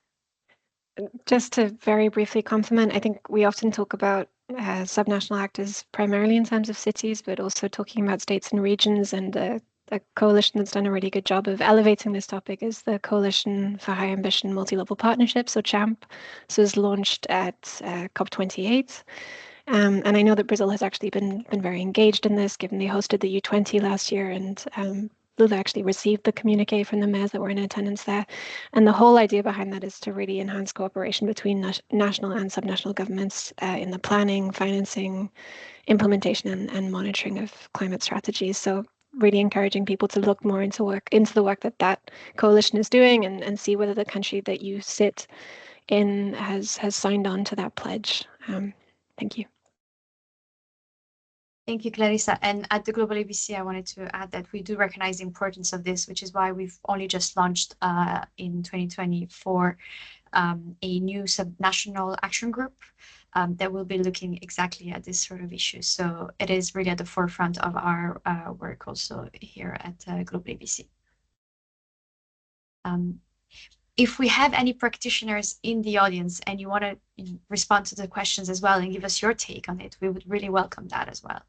Just to very briefly compliment, I think we often talk about subnational actors primarily in terms of cities, but also talking about states and regions, and a coalition that's done a really good job of elevating this topic is the Coalition for High Ambition Multi-Level Partnerships, or CHAMP. So it was launched at COP28. And I know that Brazil has actually been very engaged in this, given they hosted the U20 last year, and Lula actually received the communique from the mayors that were in attendance there. And the whole idea behind that is to really enhance cooperation between national and subnational governments in the planning, financing, implementation, and monitoring of climate strategies. So really encouraging people to look more into the work that coalition is doing, and see whether the country that you sit in has signed on to that pledge. Thank you. Thank you, Clarissa. And at the GlobalABC, I wanted to add that we do recognize the importance of this, which is why we've only just launched in 2024 a new subnational action group that will be looking exactly at this sort of issue. So it is really at the forefront of our work also here at GlobalABC. If we have any practitioners in the audience and you want to respond to the questions as well and give us your take on it, we would really welcome that as well.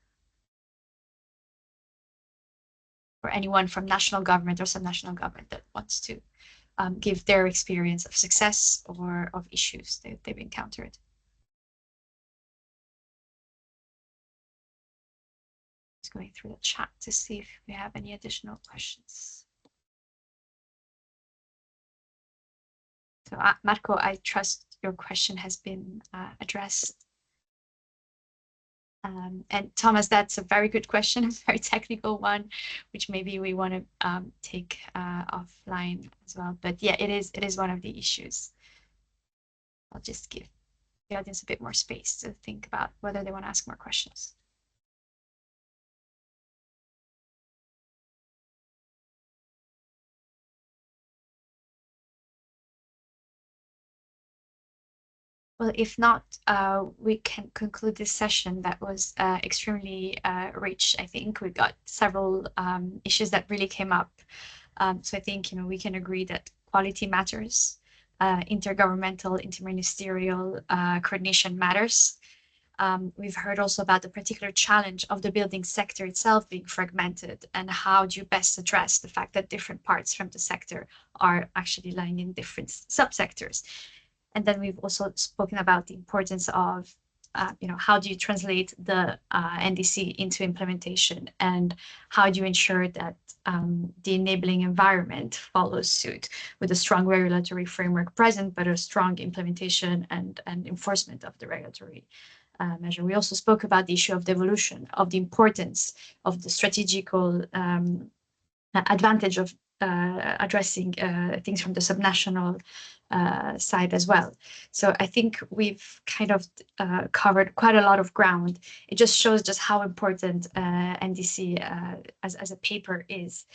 Or anyone from national government or subnational government that wants to give their experience of success or of issues that they've encountered. Just going through the chat to see if we have any additional questions. So Marco, I trust your question has been addressed. And Thomas, that's a very good question, a very technical one, which maybe we want to take offline as well. But yeah, it is one of the issues. I'll just give the audience a bit more space to think about whether they want to ask more questions. Well, if not, we can conclude this session that was extremely rich. I think we got several issues that really came up. So I think we can agree that quality matters, intergovernmental, interministerial coordination matters. We've heard also about the particular challenge of the building sector itself being fragmented, and how do you best address the fact that different parts from the sector are actually lying in different subsectors. And then we've also spoken about the importance of, how do you translate the NDC into implementation, and how do you ensure that the enabling environment follows suit with a strong regulatory framework present, but a strong implementation and enforcement of the regulatory measure. We also spoke about the issue of devolution, of the importance of the strategical advantage of addressing things from the subnational side as well. So I think we've kind of covered quite a lot of ground. It just shows just how important NDC as a paper is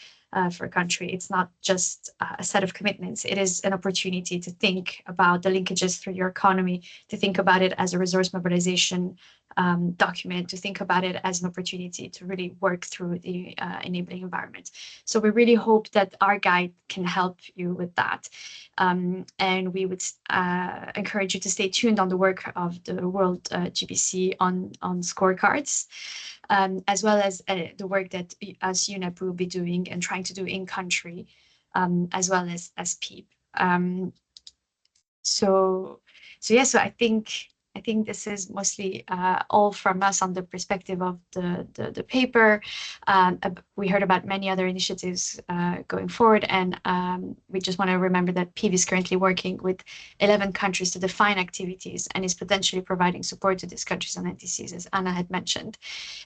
for a country. It's not just a set of commitments. It is an opportunity to think about the linkages through your economy, to think about it as a resource mobilization document, to think about it as an opportunity to really work through the enabling environment. So we really hope that our guide can help you with that. And we would encourage you to stay tuned on the work of the World GBC on scorecards, as well as the work that as UNEP will be doing and trying to do in country, as well as PEEB. So I think this is mostly all from us on the perspective of the paper. We heard about many other initiatives going forward, and we just want to remember that PEEB is currently working with 11 countries to define activities and is potentially providing support to these countries on NDCs, as Anna had mentioned.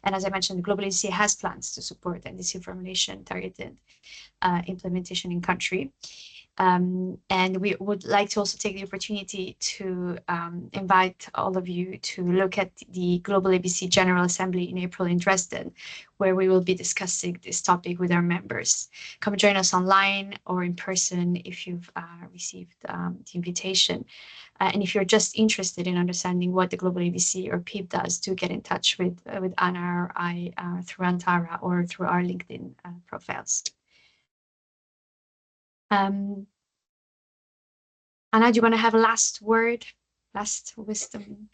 And as I mentioned, GlobalABC has plans to support NDC formulation targeted implementation in country. And we would like to also take the opportunity to invite all of you to look at the GlobalABC General Assembly in April in Dresden, where we will be discussing this topic with our members. Come join us online or in person if you've received the invitation. And if you're just interested in understanding what the GlobalABC or PEEB does, do get in touch with Anna or I through Antara or through our LinkedIn profiles. Anna, do you want to have a last word, last wisdom?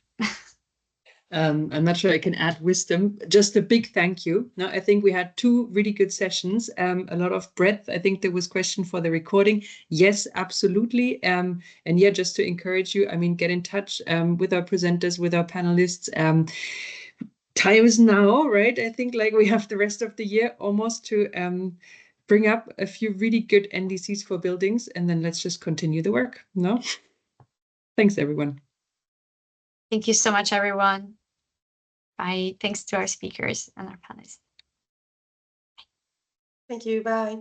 I'm not sure I can add wisdom, just a big thank you. Now, I think we had 2 really good sessions, a lot of breadth. I think there was question for the recording. Yes, absolutely. And yeah, just to encourage you, I mean, get in touch with our presenters, with our panelists. Time is now, right? I think like we have the rest of the year almost to bring up a few really good NDCs for buildings, and then let's just continue the work. No? Thanks, everyone. Thank you so much, everyone. Bye. Thanks to our speakers and our panelists. Thank you. Bye.